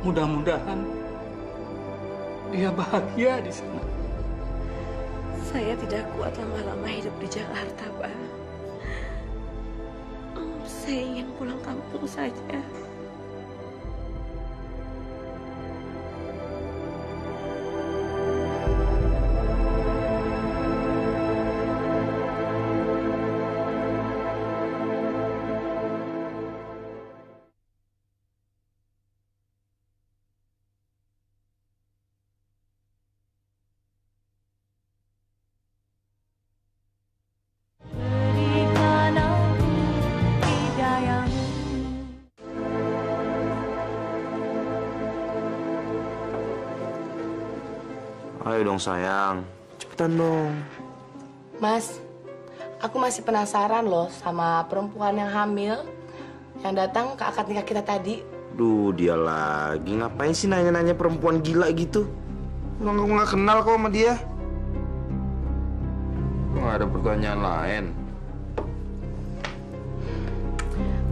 Mudah-mudahan dia bahagia di sana. Saya tidak kuat lama-lama hidup di Jakarta, Pak. Saya ingin pulang kampung saja. Ayo dong sayang, cepetan dong. Mas, aku masih penasaran loh sama perempuan yang hamil yang datang ke akad nikah kita tadi. Duh, dia lagi. Ngapain sih nanya-nanya perempuan gila gitu? Orang aku nggak kenal kok sama dia. Nggak ada pertanyaan lain.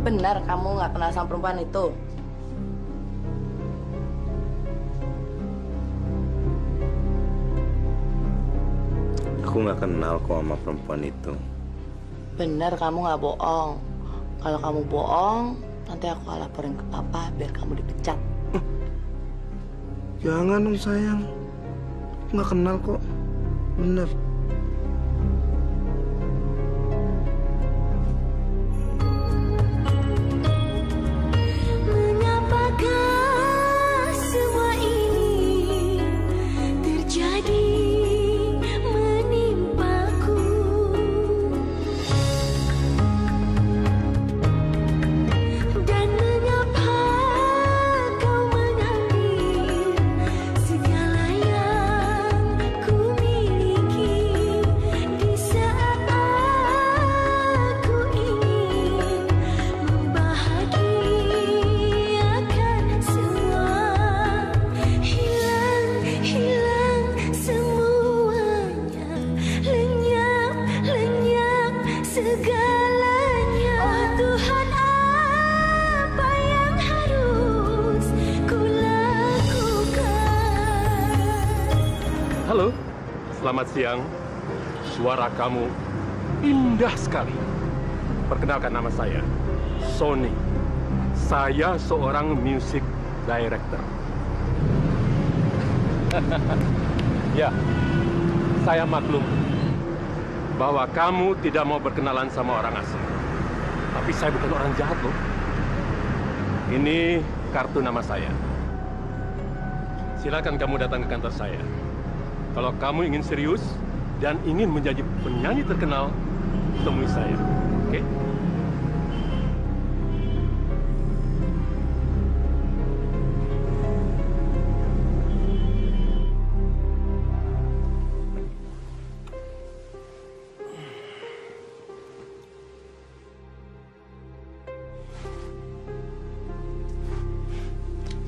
Benar kamu nggak kenal sama perempuan itu? Aku nggak kenal kok sama perempuan itu. Benar kamu nggak bohong. Kalau kamu bohong, nanti aku laporin ke papa biar kamu dipecat. Jangan dong sayang. Aku nggak kenal kok. Bener. Mengapakah semua ini terjadi menimpaku? Dan mengapa kau mengambil segala yang ku miliki di saat aku ingin membahagiakan semua? Hilang semuanya, lenyap segalanya. Oh Tuhan, apa yang harus ku lakukan? Halo, selamat siang. Suara kamu indah sekali. Perkenalkan nama saya, Sony. Saya seorang music director. Ya, saya maklum bahwa kamu tidak mau berkenalan sama orang asing. Tapi saya bukan orang jahat loh. Ini kartu nama saya. Silakan kamu datang ke kantor saya. Kalau kamu ingin serius dan ingin menjadi penyanyi terkenal, temui saya. Oke?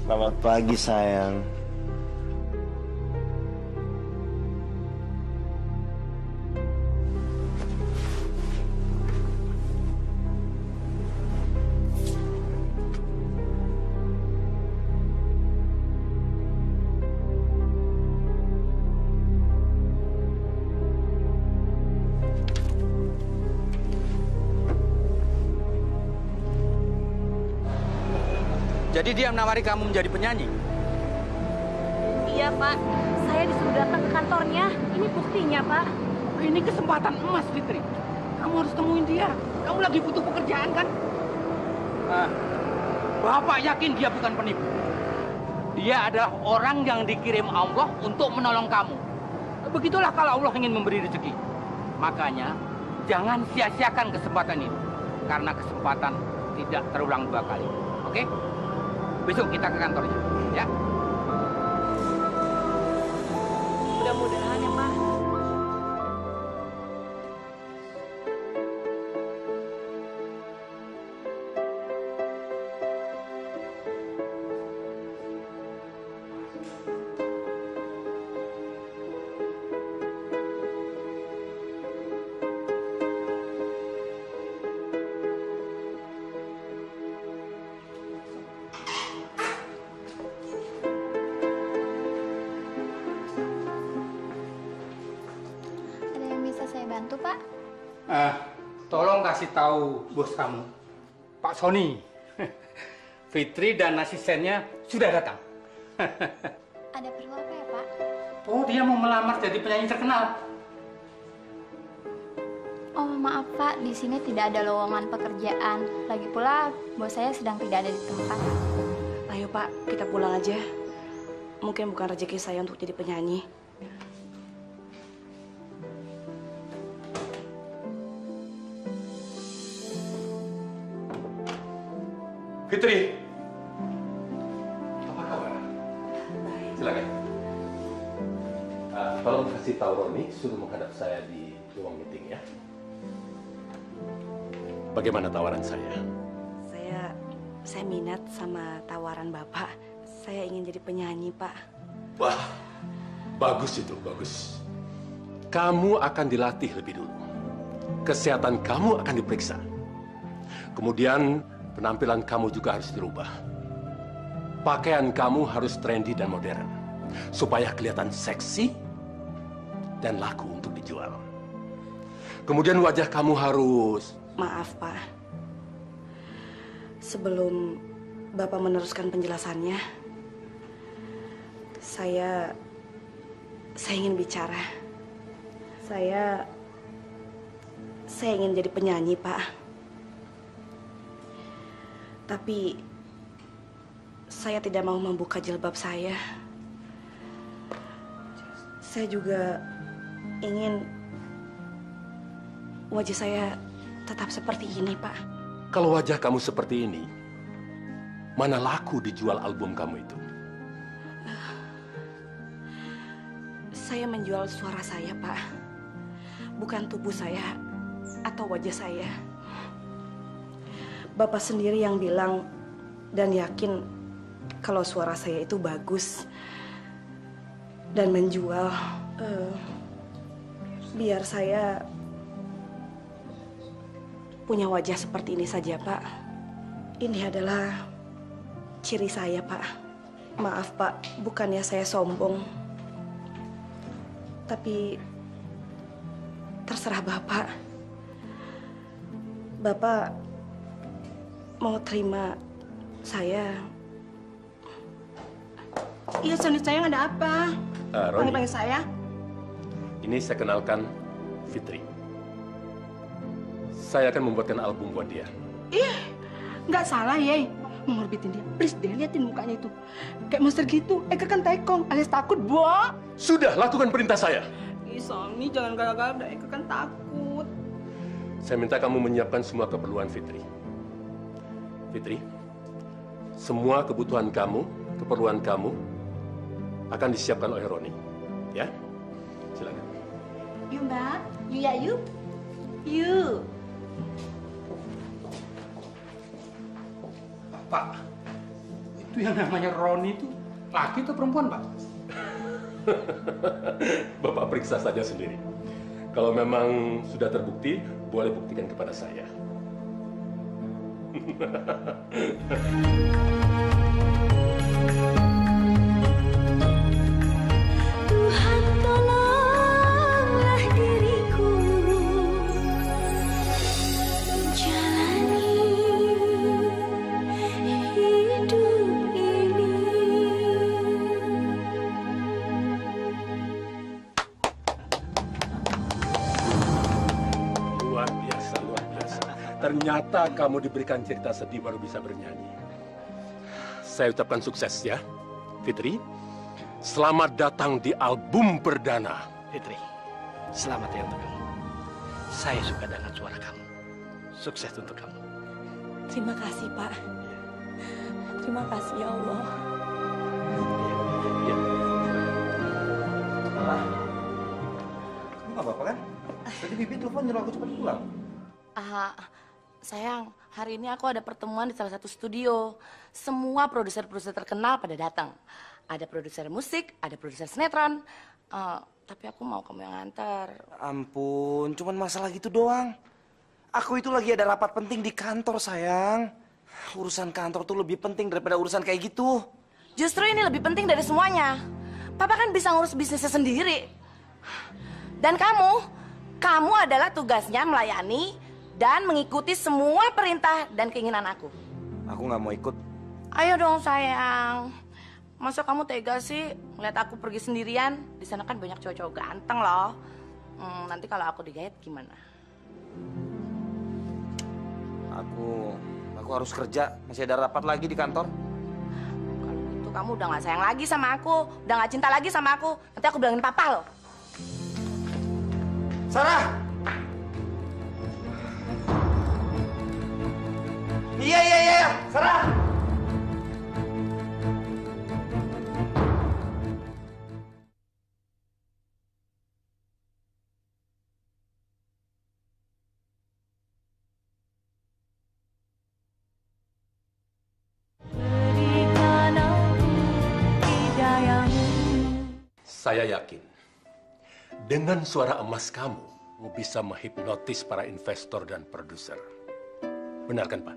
Selamat pagi sayang. Jadi dia menawari kamu menjadi penyanyi? Iya, Pak. Saya disuruh datang ke kantornya. Ini buktinya, Pak. Ini kesempatan emas, Fitri. Kamu harus temuin dia. Kamu lagi butuh pekerjaan, kan? Nah, Bapak yakin dia bukan penipu. Dia adalah orang yang dikirim Allah untuk menolong kamu. Begitulah kalau Allah ingin memberi rezeki. Makanya, jangan sia-siakan kesempatan ini. Karena kesempatan tidak terulang dua kali. Oke? Besok kita ke kantornya, ya? Mudah-mudahan ya, Pak. Ada yang bisa saya bantu, Pak? Tolong kasih tahu bos kamu, Pak Sony. Fitri dan asistennya sudah datang. Ada perlu apa ya, Pak? Oh, dia mau melamar jadi penyanyi terkenal. Oh, maaf, Pak. Di sini tidak ada lowongan pekerjaan. Lagi pula, bos saya sedang tidak ada di tempat. Ayo, Pak, kita pulang aja. Mungkin bukan rezeki saya untuk jadi penyanyi. Fitri. Apa kabar? Silakan. Tolong kasih tahu Roni, suruh menghadap saya di ruang meeting ya. Bagaimana tawaran saya? Saya minat sama tawaran Bapak. Saya ingin jadi penyanyi, Pak. Wah, bagus itu, bagus. Kamu akan dilatih lebih dulu. Kesehatan kamu akan diperiksa. Kemudian penampilan kamu juga harus dirubah. Pakaian kamu harus trendy dan modern. Supaya kelihatan seksi dan laku untuk dijual. Kemudian wajah kamu harus... Maaf, Pak. Sebelum Bapak meneruskan penjelasannya, saya ingin bicara. Saya ingin jadi penyanyi, Pak. Tapi saya tidak mau membuka jilbab saya. Saya juga ingin wajah saya tetap seperti ini, Pak. Kalau wajah kamu seperti ini, mana laku dijual album kamu itu? Saya menjual suara saya, Pak. Bukan tubuh saya atau wajah saya. Bapak sendiri yang bilang dan yakin kalau suara saya itu bagus dan menjual. Biar saya punya wajah seperti ini saja, Pak. Ini adalah ciri saya, Pak. Maaf, Pak, bukannya saya sombong. Tapi terserah Bapak. Bapak mau terima saya? Iya, Sony, sayang, ada apa? Roni, Panggil saya. ini saya kenalkan Fitri. Saya akan membuatkan album buat dia. Ih, nggak salah, Ye. Mengorbitin dia. Please deh, liatin mukanya itu. Kayak monster gitu. Eka kan tekong, alias takut, Bo. Sudah, lakukan perintah saya. Ih, Sony, jangan galak-galak. Eka kan takut. Saya minta kamu menyiapkan semua keperluan Fitri. Fitri, semua kebutuhan kamu, keperluan kamu akan disiapkan oleh Roni. Ya, silakan. Yuk, Mbak. Yuk ya, yuk. Yuk. Pak, itu yang namanya Roni itu laki atau perempuan, Pak? Bapak periksa saja sendiri. Kalau memang sudah terbukti, boleh buktikan kepada saya. Tuhan, tolonglah diriku menjalani hidup ini. Luar biasa, luar biasa. Ternyata kamu diberikan cerita sedih baru bisa bernyanyi. Saya ucapkan sukses ya, Fitri. Selamat datang di album perdana. Fitri, selamat ya untuk kamu. Saya suka dengan suara kamu. Sukses untuk kamu. Terima kasih, Pak. Terima kasih, ya Allah. Ya. Nggak apa-apa kan? Tadi Bibi telepon nyuruh aku cepat pulang. Sayang, hari ini aku ada pertemuan di salah satu studio. Semua produser-produser terkenal pada datang. Ada produser musik, ada produser sinetron. Tapi aku mau kamu yang antar. Ampun, cuman masalah gitu doang. Aku itu lagi ada rapat penting di kantor, sayang. Urusan kantor tuh lebih penting daripada urusan kayak gitu. Justru ini lebih penting dari semuanya. Papa kan bisa ngurus bisnisnya sendiri. Dan kamu adalah tugasnya melayani dan mengikuti semua perintah dan keinginan aku. Aku nggak mau ikut. Ayo dong sayang. Masa kamu tega sih ngeliat aku pergi sendirian? Di sana kan banyak cowok-cowok ganteng loh. Nanti kalau aku digait gimana? Aku harus kerja. Masih ada rapat lagi di kantor. Kalau gitu kamu udah nggak sayang lagi sama aku, udah nggak cinta lagi sama aku. Nanti aku bilangin papa loh. Sarah! Iya, Sarah! Saya yakin, dengan suara emas kamu bisa menghipnotis para investor dan produser. Benar kan, Pak?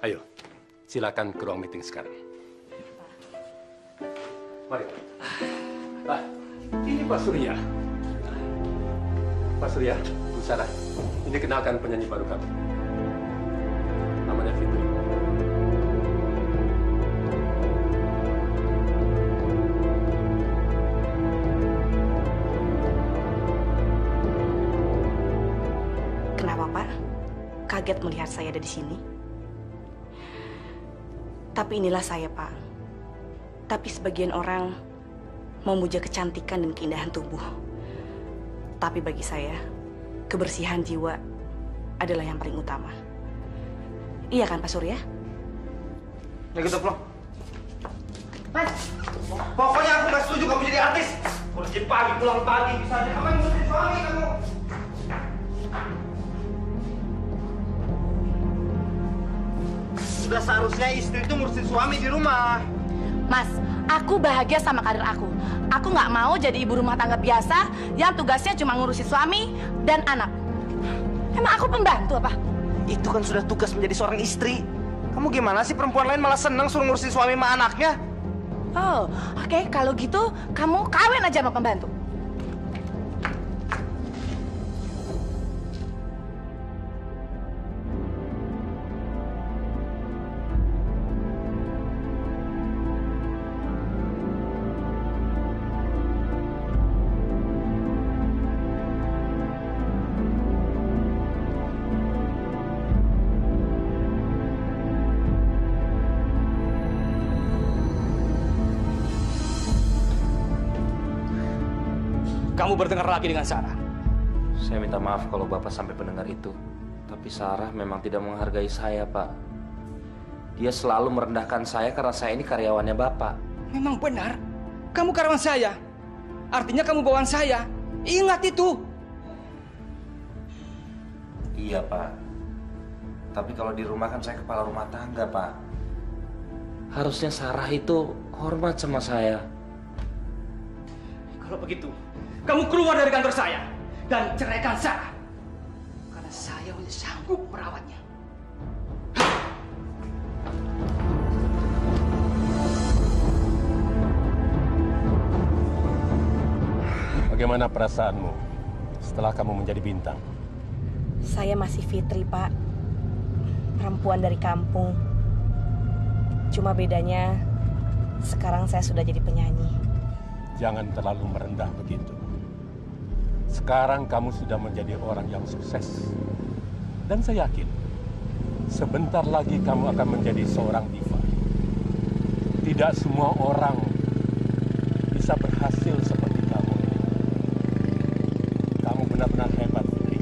Ayo, silakan ke ruang meeting sekarang. Mari. Ini Pak Surya. Pak Surya, Bu Sarah, ini kenalkan penyanyi baru kami. Namanya Fitri. Kenapa, Pak? Kaget melihat saya ada di sini? Tapi inilah saya, Pak. Tapi sebagian orang memuja kecantikan dan keindahan tubuh. Tapi bagi saya, kebersihan jiwa adalah yang paling utama. Iya kan, Pak Surya? Ya gitu, Plong. Pokoknya aku nggak setuju kamu jadi artis. Kerja pagi, pulang pagi, bisa aja kamu yang ngurusin suami kamu. Sudah seharusnya istri itu ngurusin suami di rumah. Mas, aku bahagia sama karir aku. Aku nggak mau jadi ibu rumah tangga biasa yang tugasnya cuma ngurusin suami dan anak. Emang aku pembantu apa? Itu kan sudah tugas menjadi seorang istri. Kamu gimana sih, perempuan lain malah senang suruh ngurusin suami sama anaknya? Oh, oke. Kalau gitu, kamu kawin aja sama pembantu. Kamu bertengkar lagi dengan Sarah. Saya minta maaf kalau Bapak sampai mendengar itu. Tapi Sarah memang tidak menghargai saya, Pak. Dia selalu merendahkan saya karena saya ini karyawannya Bapak. Memang benar. Kamu karyawan saya. Artinya kamu bawaan saya. Ingat itu. Iya, Pak. Tapi kalau di rumah kan saya kepala rumah tangga, Pak. Harusnya Sarah itu hormat sama saya. Kalau begitu, kamu keluar dari kantor saya dan ceraikan Sarah. Karena saya hanya sanggup merawatnya. Bagaimana perasaanmu setelah kamu menjadi bintang? Saya masih Fitri, Pak. Perempuan dari kampung. Cuma bedanya, sekarang saya sudah jadi penyanyi. Jangan terlalu merendah begitu. Sekarang kamu sudah menjadi orang yang sukses. Dan saya yakin, sebentar lagi kamu akan menjadi seorang diva. Tidak semua orang bisa berhasil seperti kamu. Kamu benar-benar hebat, Fitri.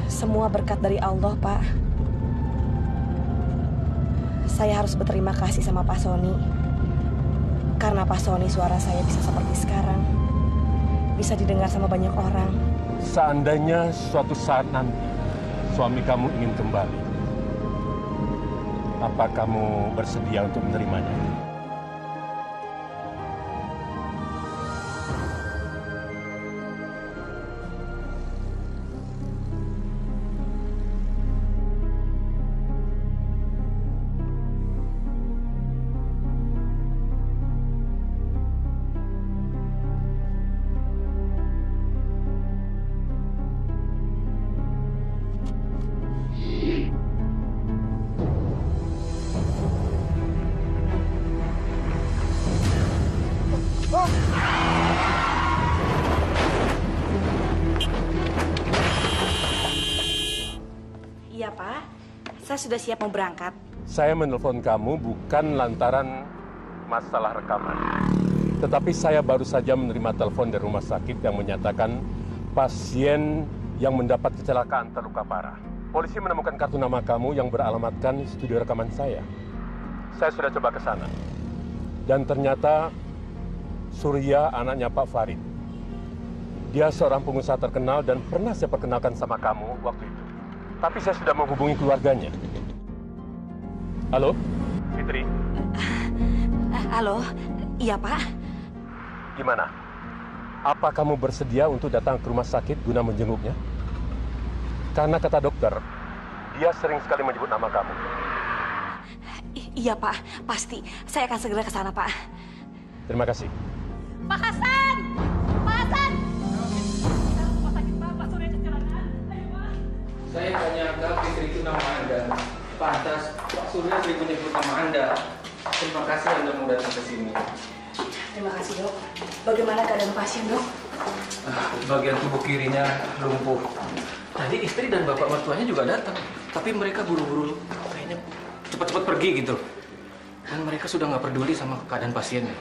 Semua berkat dari Allah, Pak. Saya harus berterima kasih sama Pak Sony. Karena Pak Sony suara saya bisa seperti sekarang. Bisa didengar sama banyak orang. Seandainya suatu saat nanti suami kamu ingin kembali, apa kamu bersedia untuk menerimanya? Iya, Pak. Saya sudah siap mau berangkat. Saya menelpon kamu bukan lantaran masalah rekaman. Tetapi saya baru saja menerima telepon dari rumah sakit yang menyatakan pasien yang mendapat kecelakaan terluka parah. Polisi menemukan kartu nama kamu yang beralamatkan studio rekaman saya. Saya sudah coba ke sana. Dan ternyata Surya anaknya Pak Farid. Dia seorang pengusaha terkenal dan pernah saya perkenalkan sama kamu waktu itu. Tapi saya sudah menghubungi keluarganya. Halo, Fitri? Halo, iya Pak. Gimana? Apa kamu bersedia untuk datang ke rumah sakit guna menjenguknya? Karena kata dokter, dia sering sekali menyebut nama kamu. Iya Pak, pasti. Saya akan segera ke sana Pak. Terima kasih. Pak Hasan! Pak Hasan! Rumah sakit Pak Surya kecelakaan. Ayo Pak. Saya nggak nyangka Fitri itu nama Anda. Pantas Pak Surya sering menyebut nama Anda. Terima kasih Anda mau datang ke sini. Terima kasih dok. Bagaimana keadaan pasien dok? Bagian tubuh kirinya lumpuh. Tadi istri dan bapak mertuanya juga datang. Tapi mereka buru-buru kayaknya cepat-cepat pergi gitu. Dan mereka sudah nggak peduli sama keadaan pasiennya.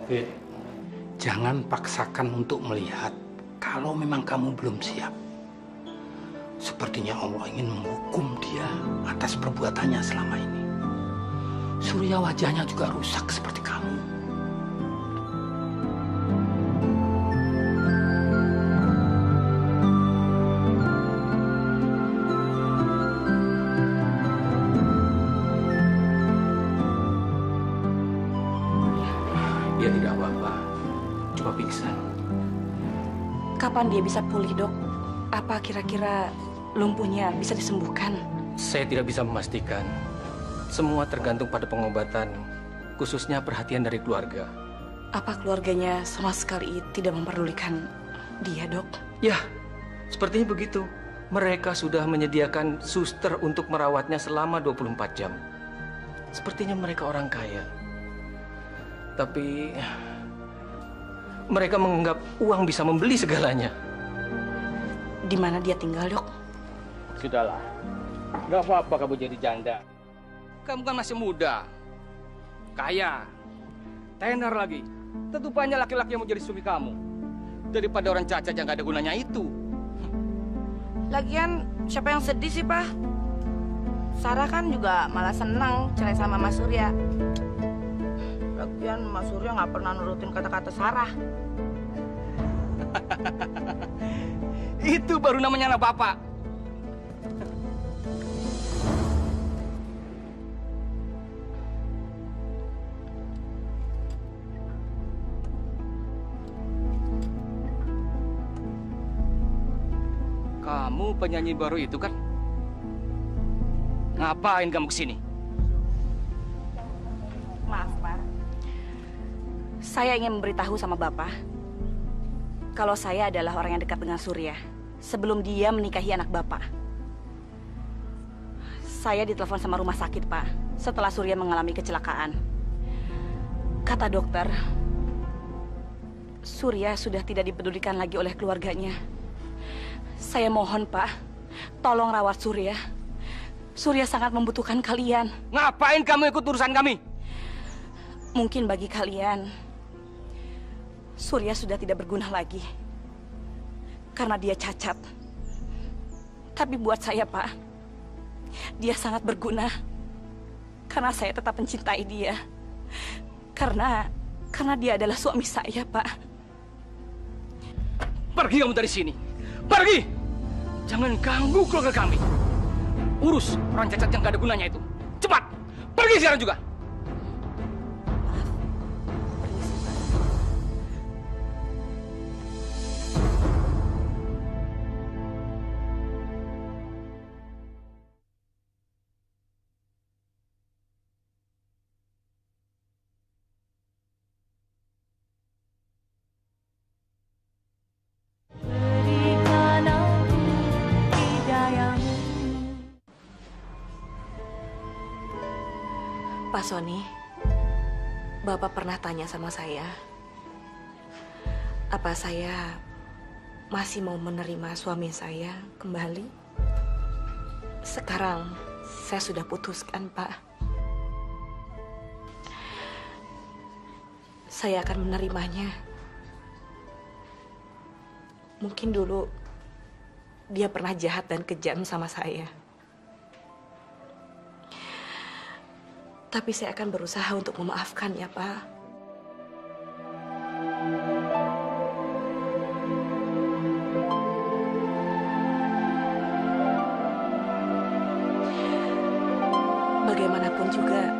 Fit, jangan paksakan untuk melihat kalau memang kamu belum siap. Sepertinya Allah ingin menghukum dia atas perbuatannya selama ini. Surya wajahnya juga rusak seperti kamu. Dia tidak apa-apa, cuma pingsan. Kapan dia bisa pulih dok? Apa kira-kira lumpuhnya bisa disembuhkan? Saya tidak bisa memastikan. Semua tergantung pada pengobatan, khususnya perhatian dari keluarga. Apa keluarganya sama sekali tidak memperdulikan dia, dok? Ya, sepertinya begitu. Mereka sudah menyediakan suster untuk merawatnya selama 24 jam. Sepertinya mereka orang kaya. Tapi mereka menganggap uang bisa membeli segalanya. Di mana dia tinggal, dok? Sudahlah, nggak apa-apa kamu jadi janda. Kamu kan masih muda, kaya, tenar lagi. Tentu banyak laki-laki yang mau jadi suami kamu. Daripada orang cacat yang nggak ada gunanya itu. Lagian siapa yang sedih sih, Pak? Sarah kan juga malah senang cerai sama Mas Surya. Lagian Mas Surya nggak pernah nurutin kata-kata Sarah. Itu baru namanya anak bapak. Kamu penyanyi baru itu kan? Ngapain kamu kesini? Maaf, Pak. Saya ingin memberitahu sama Bapak kalau saya adalah orang yang dekat dengan Surya sebelum dia menikahi anak Bapak. Saya ditelepon sama rumah sakit, Pak, setelah Surya mengalami kecelakaan. Kata dokter, Surya sudah tidak dipedulikan lagi oleh keluarganya. Saya mohon, Pak, tolong rawat Surya. Surya sangat membutuhkan kalian. Ngapain kamu ikut urusan kami? Mungkin bagi kalian, Surya sudah tidak berguna lagi karena dia cacat. Tapi buat saya, Pak, dia sangat berguna karena saya tetap mencintai dia. Karena dia adalah suami saya, Pak. Pergi kamu dari sini. Pergi! Jangan ganggu keluarga kami. Urus orang cacat yang gak ada gunanya itu. Cepat! Pergi sekarang juga! Pak Sony, Bapak pernah tanya sama saya, apa saya masih mau menerima suami saya kembali? Sekarang saya sudah putuskan, Pak. Saya akan menerimanya. Mungkin dulu dia pernah jahat dan kejam sama saya. Tapi saya akan berusaha untuk memaafkan ya, Pak. Bagaimanapun juga,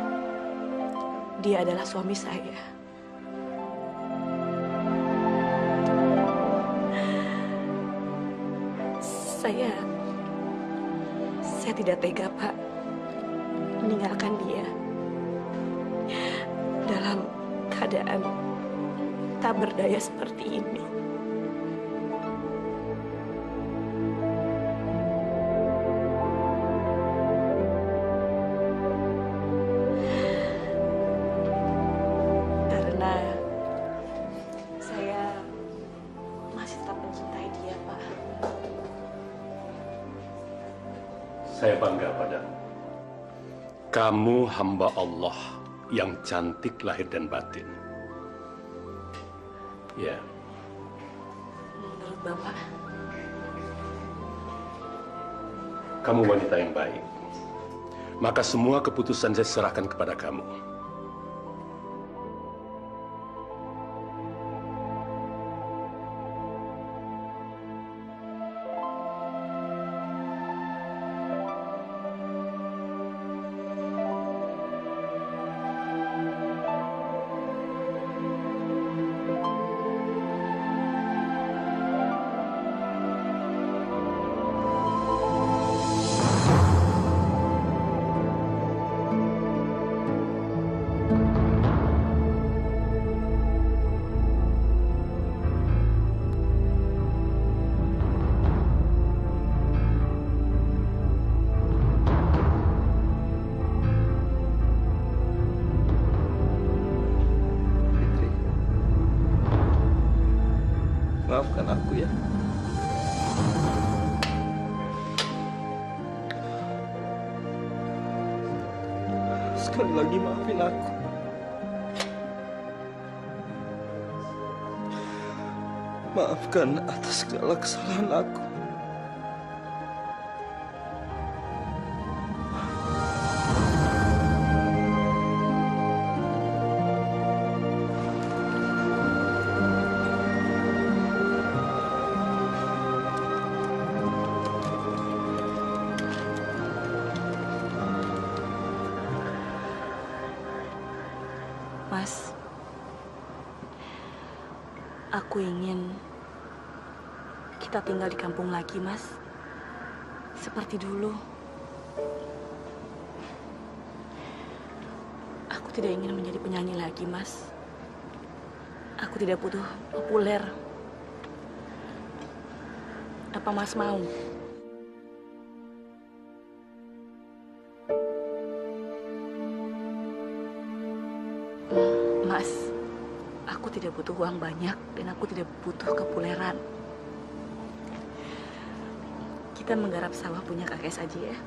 dia adalah suami saya. Saya tidak tega, Pak, meninggalkan dia dalam keadaan tak berdaya seperti ini. Karena saya masih tetap mencintai dia, Pak. Saya bangga padamu. Kamu hamba Allah yang cantik lahir dan batin. Ya. Menurut Bapak, Kamu wanita yang baik. Maka semua keputusan saya serahkan kepada kamu. Maafkan aku ya. Sekali lagi maafin aku. Maafkan atas segala kesalahan aku. Mas, aku ingin kita tinggal di kampung lagi, Mas. Seperti dulu. Aku tidak ingin menjadi penyanyi lagi, Mas. Aku tidak butuh populer. Apa Mas mau? Mas, aku tidak butuh uang banyak dan aku tidak butuh kepopuleran. Kita menggarap sawah punya kakek saja ya.